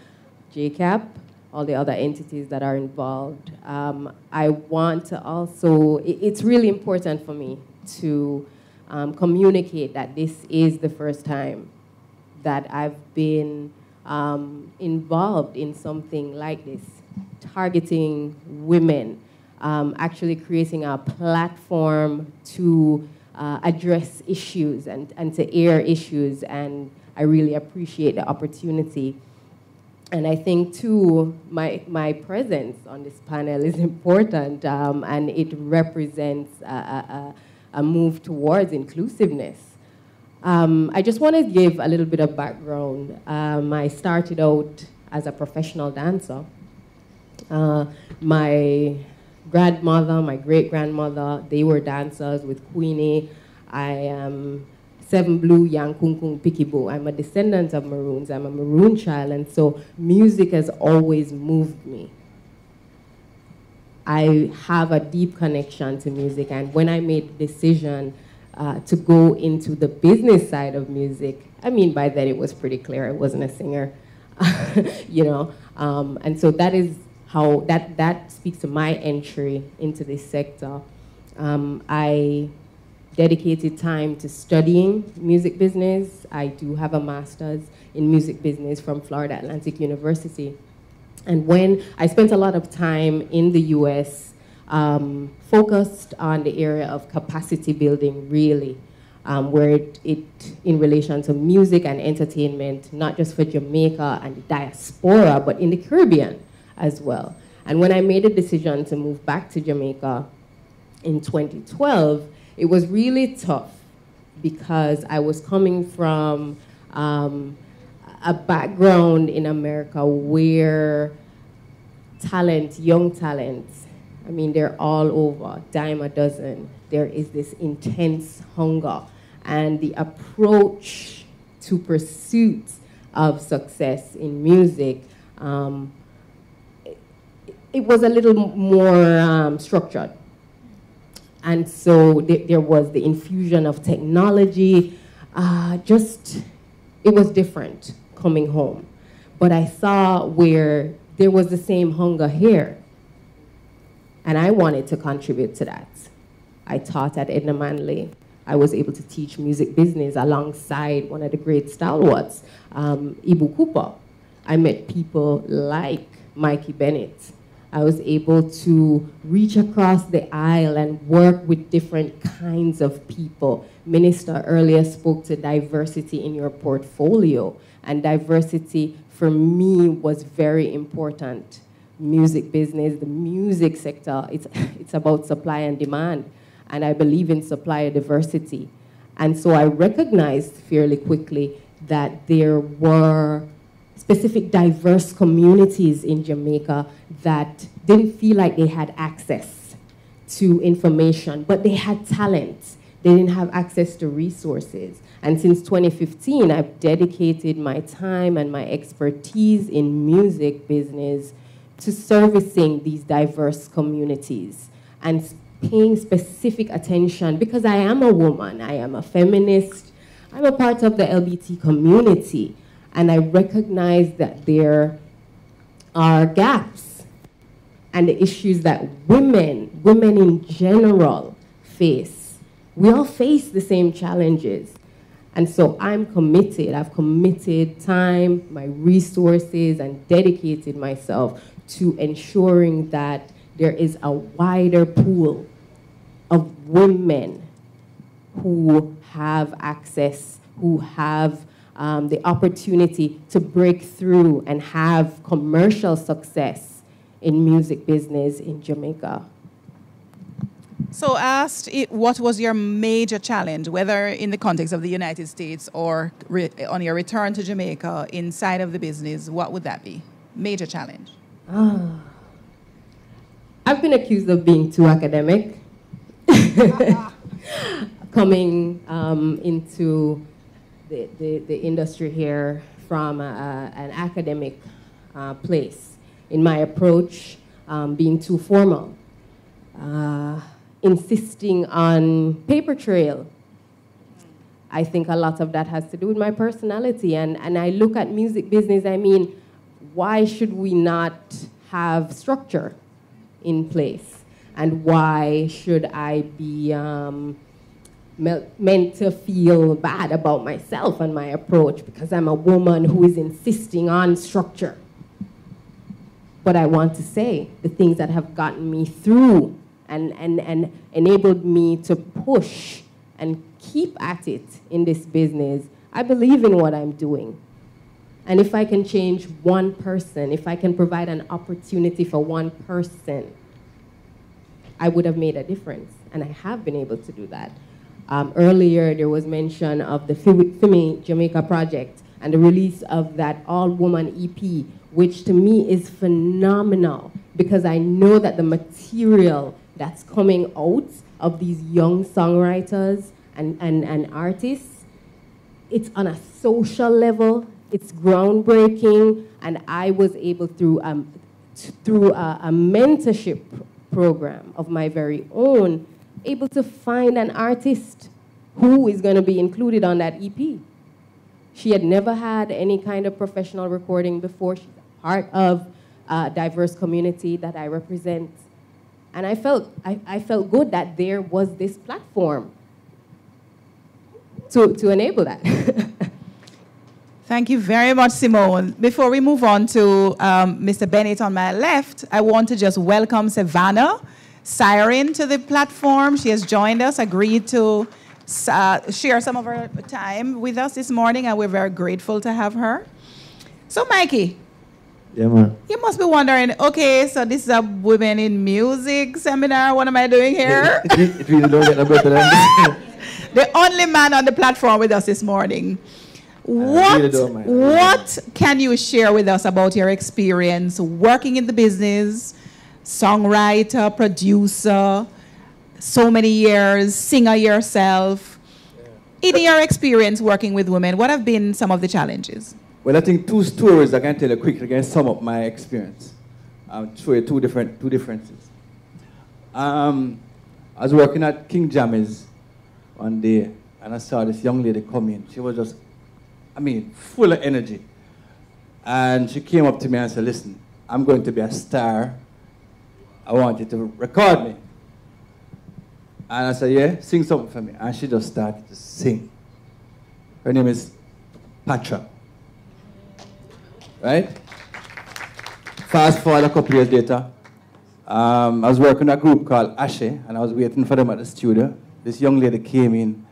JCAP, all the other entities that are involved. I want to also, it's really important for me to communicate that this is the first time that I've been involved in something like this, targeting women. actually creating a platform to address issues and to air issues, and I really appreciate the opportunity. And I think, too, my presence on this panel is important, and it represents a move towards inclusiveness. I just want to give a little bit of background. I started out as a professional dancer. My grandmother, my great-grandmother, they were dancers with Queenie. I am Seven Blue, Yang Kung Kung Pikibo. I'm a descendant of Maroons. I'm a Maroon child, and so music has always moved me. I have a deep connection to music, and when I made the decision to go into the business side of music, I mean, by then it was pretty clear I wasn't a singer, you know, and so that is how, that speaks to my entry into this sector. I dedicated time to studying music business. I do have a master's in music business from Florida Atlantic University. And when I spent a lot of time in the US, focused on the area of capacity building, really, where it in relation to music and entertainment, not just for Jamaica and the diaspora, but in the Caribbean as well. And when I made a decision to move back to Jamaica in 2012, it was really tough because I was coming from a background in America where talent, young talent, I mean, they're all over, dime a dozen. There is this intense hunger, and the approach to pursuit of success in music, it was a little more structured. And so there was the infusion of technology, it was different coming home. But I saw where there was the same hunger here, and I wanted to contribute to that. I taught at Edna Manley. I was able to teach music business alongside one of the great stalwarts, Ibu Cooper. I met people like Mikey Bennett. I was able to reach across the aisle and work with different kinds of people. Minister earlier spoke to diversity in your portfolio, and diversity for me was very important. Music business, the music sector, it's about supply and demand, and I believe in supplier diversity. And so I recognized fairly quickly that there were specific diverse communities in Jamaica that didn't feel like they had access to information, but they had talent. They didn't have access to resources. And since 2015, I've dedicated my time and my expertise in music business to servicing these diverse communities and paying specific attention, because I am a woman, I am a feminist, I'm a part of the LGBT community, and I recognize that there are gaps and the issues that women in general face. We all face the same challenges. And so I'm committed. I've committed time, my resources, and dedicated myself to ensuring that there is a wider pool of women who have access, who have the opportunity to break through and have commercial success in music business in Jamaica. So asked, what was your major challenge, whether in the context of the United States or on your return to Jamaica inside of the business, what would that be? Major challenge. I've been accused of being too academic. Coming into the industry here from an academic place. In my approach, being too formal. Insisting on paper trail. I think a lot of that has to do with my personality. And I look at music business, I mean, why should we not have structure in place? And why should I be meant to feel bad about myself and my approach because I'm a woman who is insisting on structure? but I want to say the things that have gotten me through and enabled me to push and keep at it in this business. I believe in what I'm doing. And if I can change one person, if I can provide an opportunity for one person, I would have made a difference. And I have been able to do that. Earlier, there was mention of the Fimi Jamaica project and the release of that all-woman EP, which to me is phenomenal because I know that the material that's coming out of these young songwriters and artists, it's on a social level, it's groundbreaking, and I was able through a mentorship program of my very own, able to find an artist who is going to be included on that EP. She had never had any kind of professional recording before. She's part of a diverse community that I represent. And I felt good that there was this platform to enable that. Thank you very much, Simone. Before we move on to Mr. Bennett on my left, I want to just welcome Savannah Siren to the platform. She has joined us, agreed to share some of her time with us this morning, and we're very grateful to have her. So, Mikey. Yeah, man. You must be wondering, okay, so this is a Women in Music seminar. What am I doing here? It really don't get no better than this. The only man on the platform with us this morning. What can you share with us about your experience working in the business, songwriter, producer, so many years, singer yourself? In your experience working with women, what have been some of the challenges? Well, I think two stories I can tell you quickly can sum up my experience. I'll show you two differences. I was working at King Jammy's one day, and I saw this young lady come in. She was just, full of energy. And she came up to me and said, listen, I'm going to be a star. I want you to record me. And I said, yeah, sing something for me. And she just started to sing. Her name is Patra. Right? Fast forward a couple years later, I was working in a group called Ashe, and I was waiting for them at the studio. This young lady came in,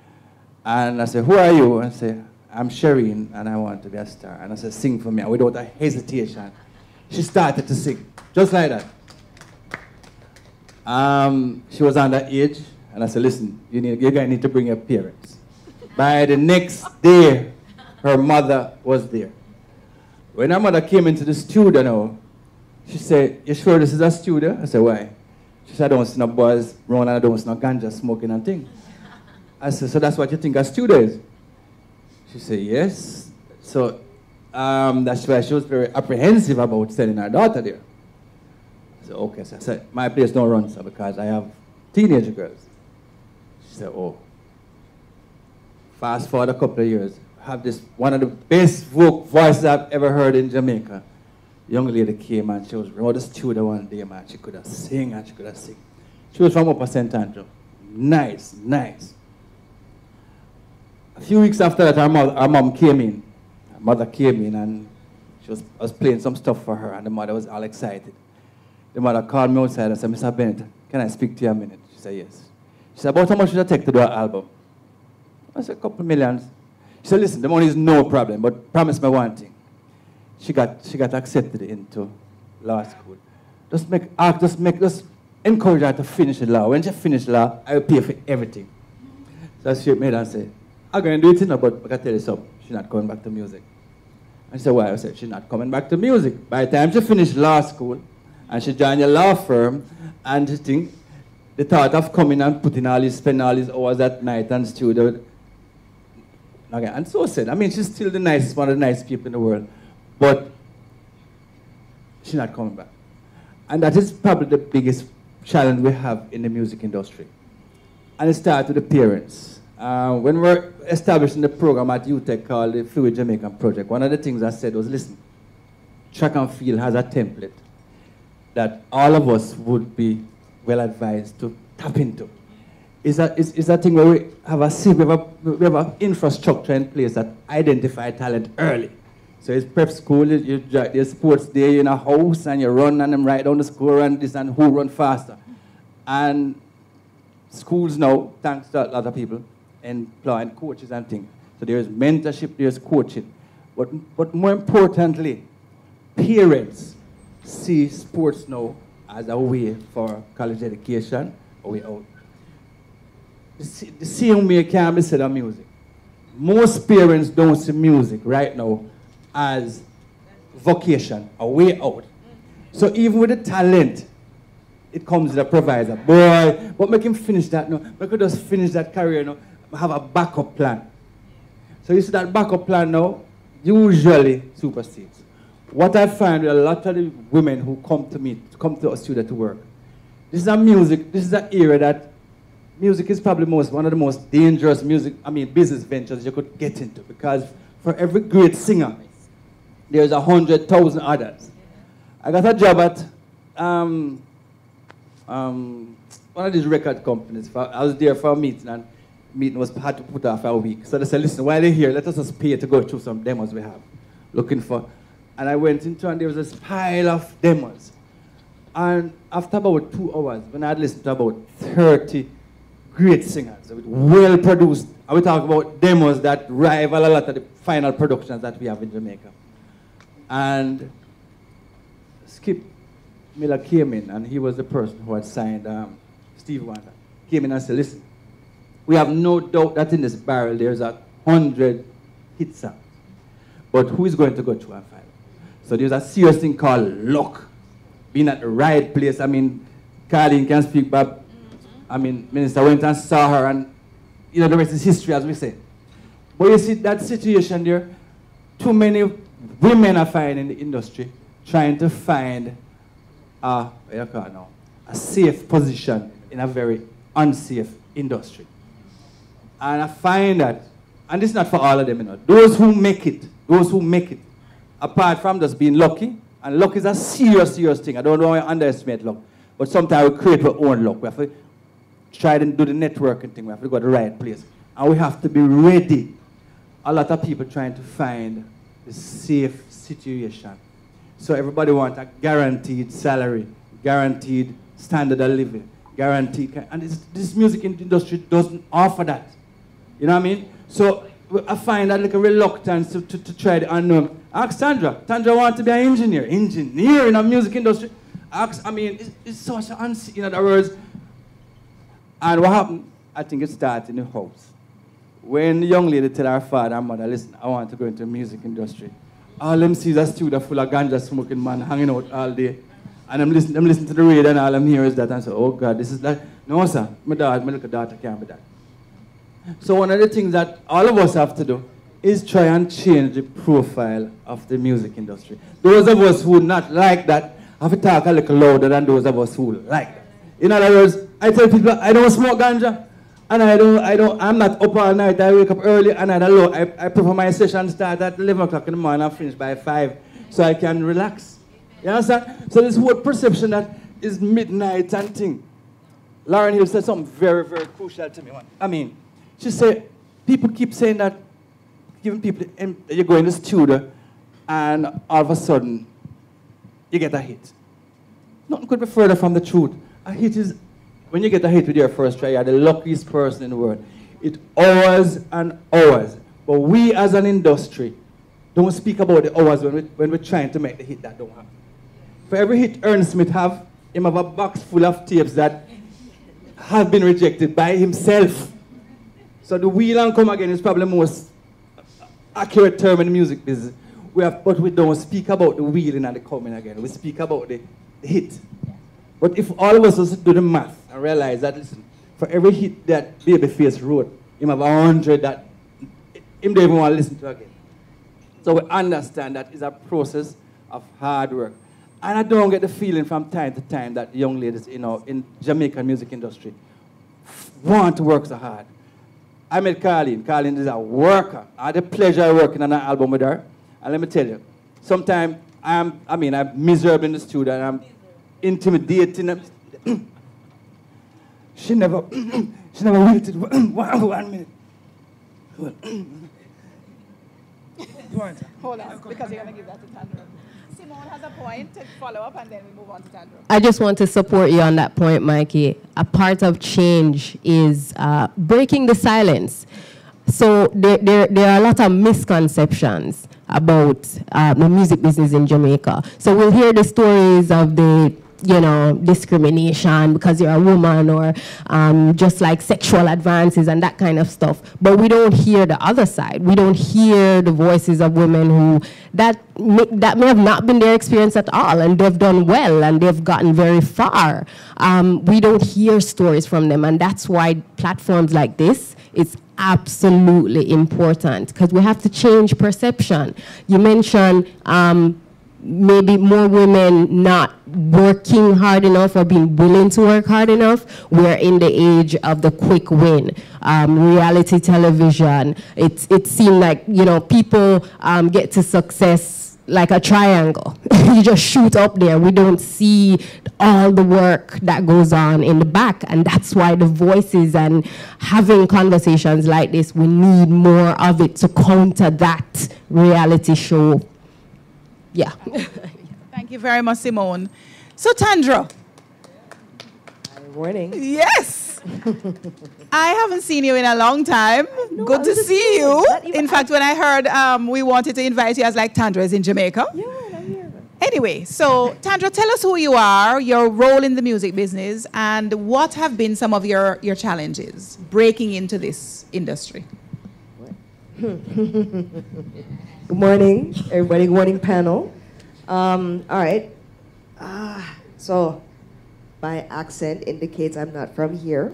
and I said, who are you? And I said, I'm Shireen, and I want to be a star. And I said, sing for me. And without a hesitation, she started to sing, just like that. She was underage, and I said, listen, you're going to need to bring your parents. By the next day, her mother was there. When her mother came into the studio now, she said, you sure this is a studio? I said, why? She said, I don't see no boys running, and I don't see no ganja smoking and things. I said, so that's what you think a studio is? She said, yes. So that's why she was very apprehensive about sending her daughter there. I said, okay. So I said, my place don't run, sir, because I have teenage girls. She said, oh. Fast forward a couple of years, I have this, one of the best voices I've ever heard in Jamaica. A young lady came and she was around the studio one day, man. She could have sing and she could have sing. She was from Upper St. Andrew. Nice, nice. A few weeks after that, her mom came in. Her mother came in and I was playing some stuff for her, and the mother was all excited. The mother called me outside and said, Mr. Bennett, can I speak to you a minute? She said, yes. She said, about how much should I take to do an album? I said, a couple millions. She said, listen, the money is no problem, but promise me one thing. She got accepted into law school. Just encourage her to finish the law. When she finished law, I will pay for everything. So she made her say, I'm going to do it now, but I can tell you something. She's not going back to music. I said, why? I said, she's not coming back to music. By the time she finished law school, and she joined a law firm, and she think the thought of coming and spending all these hours at night and studio. Okay, and so said, she's still the nicest, one of the nicest people in the world, but she's not coming back. And that is probably the biggest challenge we have in the music industry. And it started with the parents. When we were establishing the program at UTech called the Fluid Jamaican Project, one of the things I said was, listen, track and field has a template that all of us would be well advised to tap into. Is that thing where we have an infrastructure in place that identify talent early. So it's prep school, there's sports day in a house, and you run and them write down the score and this and who run faster. And schools now, thanks to a lot of people, employing coaches and things. So there's mentorship, there's coaching. But more importantly, parents see sports now as a way for college education, a way out. The same way can be said of music. Most parents don't see music right now as vocation, a way out. So even with the talent, it comes with a provider. Boy, but make him finish that now. Make him just finish that career now. Have a backup plan. So you see that backup plan now usually supersedes. What I find with a lot of the women who come to me, come to Australia to work, this is an area that music is probably one of the most dangerous business ventures you could get into, because for every great singer, there's 100,000 others. I got a job at one of these record companies. I was there for a meeting, and the meeting had to put off a week. So they said, listen, while they're here, let us just pay to go through some demos we have, looking for. And I went into, and there was this pile of demos. And after about 2 hours, when I had listened to about 30 great singers, well produced, and we talk about demos that rival a lot of the final productions that we have in Jamaica. And Skip Miller came in, and he was the person who had signed Steve Wonder. Came in and said, listen, we have no doubt that in this barrel there's 100 hit songs. But who is going to go through and find it? So there's a serious thing called luck. Being at the right place. Carlene can speak, but Minister went and saw her, and the rest is history, as we say. But you see that situation there, too many women are finding in the industry trying to find a safe position in a very unsafe industry. And I find that, and this is not for all of them, those who make it, apart from just being lucky, and luck is a serious, serious thing. I don't want to underestimate luck. But sometimes we create our own luck. We have to try to do the networking thing. We have to go to the right place. And we have to be ready. A lot of people trying to find the safe situation. So everybody wants a guaranteed salary, guaranteed standard of living, guaranteed. And this music industry doesn't offer that. You know what I mean? So I find that like a reluctance to try the unknown. Ask Sandra. Sandra wants to be an engineer. Engineer in the music industry. It's such an unseen, in other words. And what happened? I think it started in the house. When the young lady tell her father and mother, listen, I want to go into the music industry. All them see is a studio full of ganja smoking man hanging out all day. And I'm listening to the radio, and all I'm hearing is that. And I say, oh God, this is like, no sir, my little daughter can't be that. So one of the things that all of us have to do is try and change the profile of the music industry. Those of us who not like that have to talk a little louder than those of us who like that. In other words, I tell people I don't smoke ganja, and I'm not up all night. I wake up early, and I prefer my session start at 11 o'clock in the morning and finish by 5, so I can relax. You understand? So this whole perception that is midnight and thing. Lauren Hill said something very, very crucial to me. She said, people keep saying that, giving people, you go in the studio, and all of a sudden, you get a hit. Nothing could be further from the truth. A hit is, when you get a hit with your first try, you're the luckiest person in the world. It's hours and hours. But we as an industry don't speak about the hours when we're trying to make the hit that don't happen. For every hit Ernest Smith have a box full of tapes that have been rejected by himself. So the wheel and come again is probably the most accurate term in the music business. But we don't speak about the wheeling and the coming again. We speak about the hit. But if all of us was to do the math and realize that, listen, for every hit that Babyface wrote, him have 100 that him don't even want to listen to again. So we understand that it's a process of hard work. And I don't get the feeling from time to time that young ladies, in Jamaican music industry want to work so hard. I met Carlene. Carlene is a worker. I had the pleasure of working on an album with her. And let me tell you, sometimes I'm miserable in the studio and I'm intimidating. She never waited 1 minute. Hold on, because you're going to give that to Tandra. Simone has a point to follow up, and then we move on to Tandra. I just want to support you on that point, Mikey. A part of change is breaking the silence. So there are a lot of misconceptions about the music business in Jamaica. So we'll hear the stories of the discrimination because you're a woman, or just like sexual advances and that kind of stuff. But we don't hear the other side. We don't hear the voices of women who that may have not been their experience at all, and they've done well and they've gotten very far. We don't hear stories from them, and that's why platforms like this is absolutely important, because we have to change perception. You mentioned maybe more women not working hard enough or being willing to work hard enough. We're in the age of the quick win. Reality television, it seemed like, people get to success like a triangle. You just shoot up there. We don't see all the work that goes on in the back, and that's why the voices and having conversations like this, we need more of it to counter that reality show. Yeah. Thank you very much, Simone. So, Tandra. Good morning. Yes. I haven't seen you in a long time. Good to see you. In fact, when I heard we wanted to invite you, I was like, Tandra is in Jamaica. Yeah, I'm here. Anyway, so Tandra, tell us who you are, your role in the music business, and what have been some of your challenges breaking into this industry. Good morning, everybody. Good morning, panel. All right. So my accent indicates I'm not from here.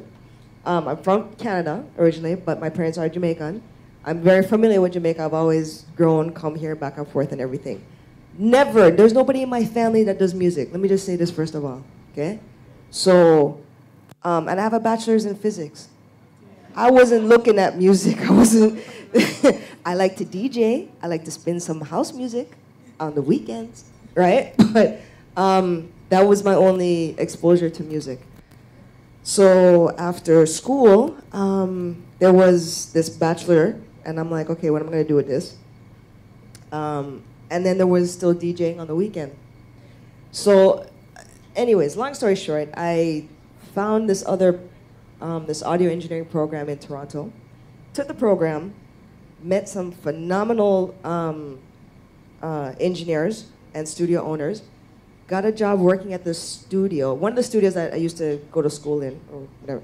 I'm from Canada originally, but my parents are Jamaican. I'm very familiar with Jamaica. I've always grown, come here, back and forth and everything. There's nobody in my family that does music. Let me just say this first of all, okay? So, and I have a bachelor's in physics. I wasn't looking at music. I like to DJ. I like to spin some house music on the weekends, right? But that was my only exposure to music. So after school, there was this bachelor, and I'm like, okay, what am I going to do with this? And then there was still DJing on the weekend. So anyways, long story short, I found this other, this audio engineering program in Toronto, took the program, met some phenomenal engineers and studio owners, got a job working at the studio, one of the studios that I used to go to school in, or whatever.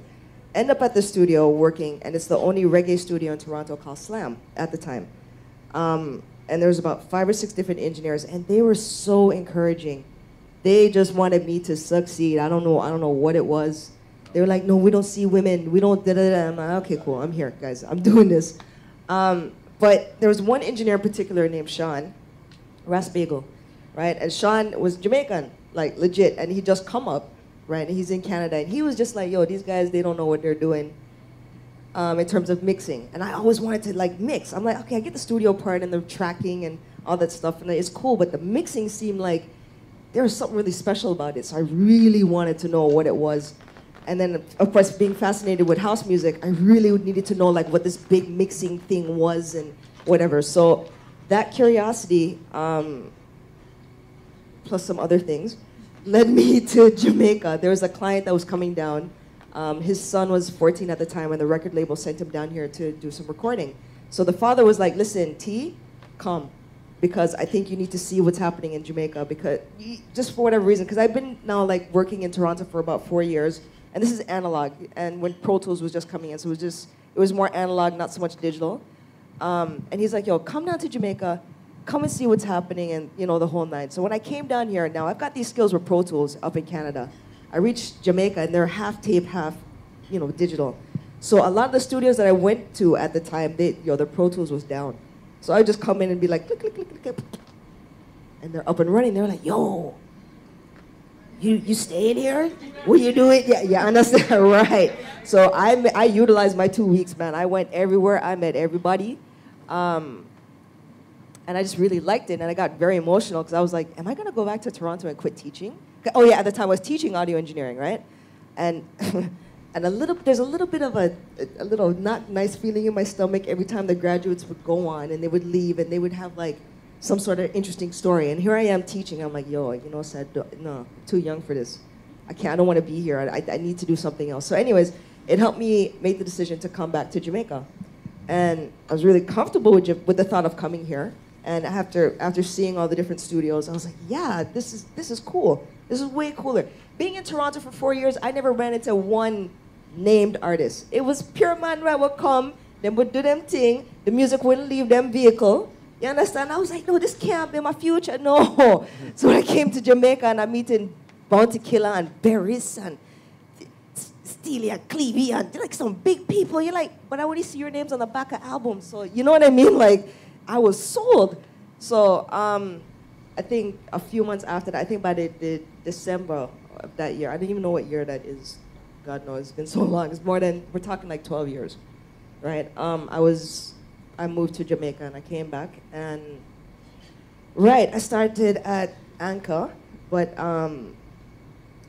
End up at the studio working, and it's the only reggae studio in Toronto called Slam at the time. And there was about 5 or 6 different engineers, and they were so encouraging. They just wanted me to succeed. I don't know what it was. They were like, no, we don't see women. We don't da-da-da. I'm like, okay, cool. I'm here, guys. I'm doing this. But there was one engineer in particular named Sean Rasbagel, right? And Sean was Jamaican, like legit. And he just come up, right? And he's in Canada. And he was just like, yo, these guys, they don't know what they're doing in terms of mixing. And I always wanted to like mix. I'm like, okay, I get the studio part and the tracking and all that stuff. And it's cool. But the mixing seemed like there was something really special about it. So I really wanted to know what it was. And then, of course, being fascinated with house music, I really needed to know like what this big mixing thing was and whatever. So that curiosity, plus some other things, led me to Jamaica. There was a client that was coming down. His son was 14 at the time, and the record label sent him down here to do some recording. So the father was like, listen, T, come, because I think you need to see what's happening in Jamaica, because just for whatever reason, because I've been now like working in Toronto for about 4 years. And this is analog, and when Pro Tools was just coming in, so it was more analog, not so much digital. And he's like, yo, come down to Jamaica, come and see what's happening, and you know, the whole nine. So when I came down here, now I've got these skills with Pro Tools up in Canada. I reached Jamaica, and they're half tape, half, you know, digital. So a lot of the studios that I went to at the time, the Pro Tools was down. So I would just come in and be like, click, click, click, click, click, and they're up and running. They're like, yo, You staying here? What are you doing? Yeah, understand, right. So I utilized my 2 weeks, man. I went everywhere. I met everybody. And I just really liked it. And I got very emotional because I was like, am I going to go back to Toronto and quit teaching? Oh, yeah, at the time I was teaching audio engineering, right? And and there's a little bit of a little not nice feeling in my stomach every time the graduates would go on and they would leave and they would have like some sort of interesting story. And here I am teaching. I'm like, yo, you know, said no, I'm too young for this. I can't. I don't want to be here. I need to do something else. So, anyways, it helped me make the decision to come back to Jamaica, and I was really comfortable with the thought of coming here. And after seeing all the different studios, I was like, yeah, this is cool. This is way cooler. Being in Toronto for 4 years, I never ran into one named artist. It was pure man where would come, they would do them thing, the music wouldn't leave them vehicle. You understand? I was like, no, this can't be my future, no. So when I came to Jamaica and I'm meeting Bounty Killer and Berries and Steely and Clevie and like some big people, you're like, but I only see your names on the back of albums. So you know what I mean? Like, I was sold. So I think a few months after that, I think by the December of that year, I don't even know what year that is. God knows, it's been so long. It's more than, we're talking like 12 years, right? I moved to Jamaica and I came back and, right, I started at Anchor, but I'm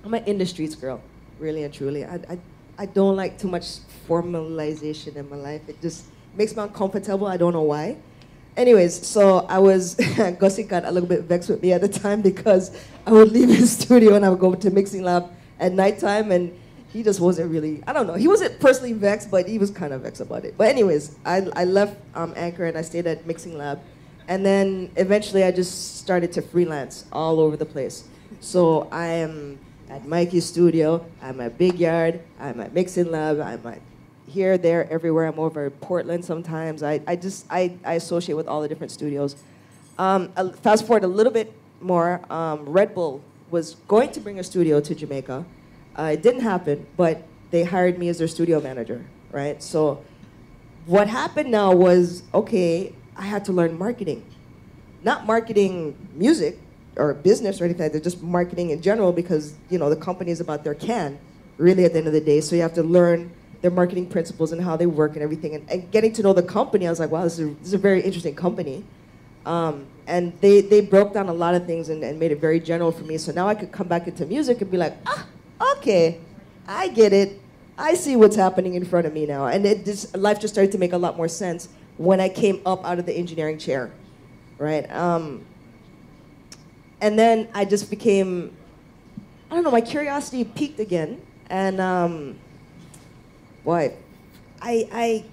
an industries girl, really and truly. I don't like too much formalization in my life. It just makes me uncomfortable. I don't know why. Anyways, so I was, Gussie got a little bit vexed with me at the time because I would leave his studio and I would go to mixing lab at nighttime and he just wasn't really, I don't know, he wasn't personally vexed, but he was kind of vexed about it. But anyways, I left Anchor and I stayed at mixing lab. And then eventually I just started to freelance all over the place. So I am at Mikey's studio, I'm at Big Yard, I'm at mixing lab, I'm at here, there, everywhere. I'm over in Portland sometimes. I associate with all the different studios. Fast forward a little bit more, Red Bull was going to bring a studio to Jamaica. It didn't happen, but they hired me as their studio manager, right? So what happened now was, okay, I had to learn marketing. Not marketing music or business or anything like that, just marketing in general because, you know, the company is about their can, really at the end of the day. So you have to learn their marketing principles and how they work and everything. And getting to know the company, I was like, wow, this is a very interesting company. And they broke down a lot of things and made it very general for me. So now I could come back into music and be like, okay, I get it. I see what's happening in front of me now. And life just started to make a lot more sense when I came up out of the engineering chair, right? And then I just became, I don't know, my curiosity peaked again. And boy, I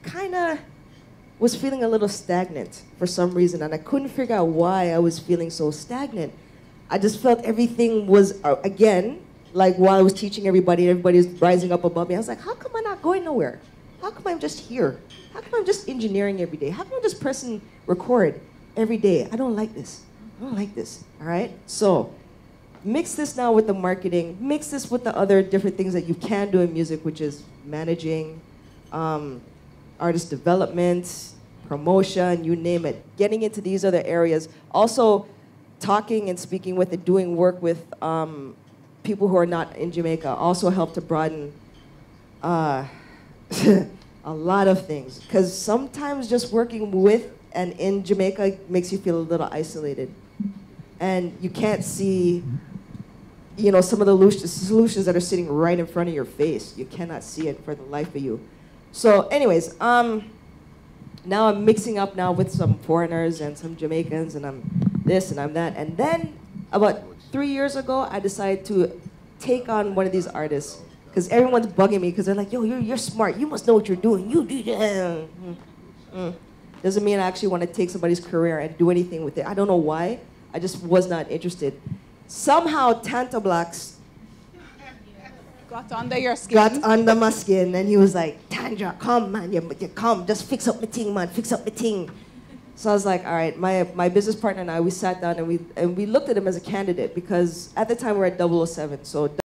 kind of was feeling a little stagnant for some reason, and I couldn't figure out why I was feeling so stagnant. I just felt everything was, again, like while I was teaching everybody was rising up above me. I was like, how come I'm not going nowhere? How come I'm just here? How come I'm just engineering every day? How come I'm just pressing record every day? I don't like this. I don't like this, all right? So mix this now with the marketing, mix this with the other different things that you can do in music, which is managing, artist development, promotion, you name it. Getting into these other areas. Also, talking and speaking with and doing work with people who are not in Jamaica also helped to broaden a lot of things. Because sometimes just working with and in Jamaica makes you feel a little isolated. And you can't see, you know, some of the solutions that are sitting right in front of your face. You cannot see it for the life of you. So anyways, now I'm mixing up now with some foreigners and some Jamaicans, and I'm this and I'm that. And then about 3 years ago, I decided to take on one of these artists because everyone's bugging me because they're like, yo, you're smart. You must know what you're doing. You do that. Doesn't mean I actually want to take somebody's career and do anything with it. I don't know why. I just was not interested. Somehow, Tanta Blacks got under your skin. Got under my skin, and he was like, Tanja, come, man, you come, just fix up my thing, man, fix up my thing. So I was like, all right, my business partner and I, we sat down and we looked at him as a candidate because at the time we were at 007, so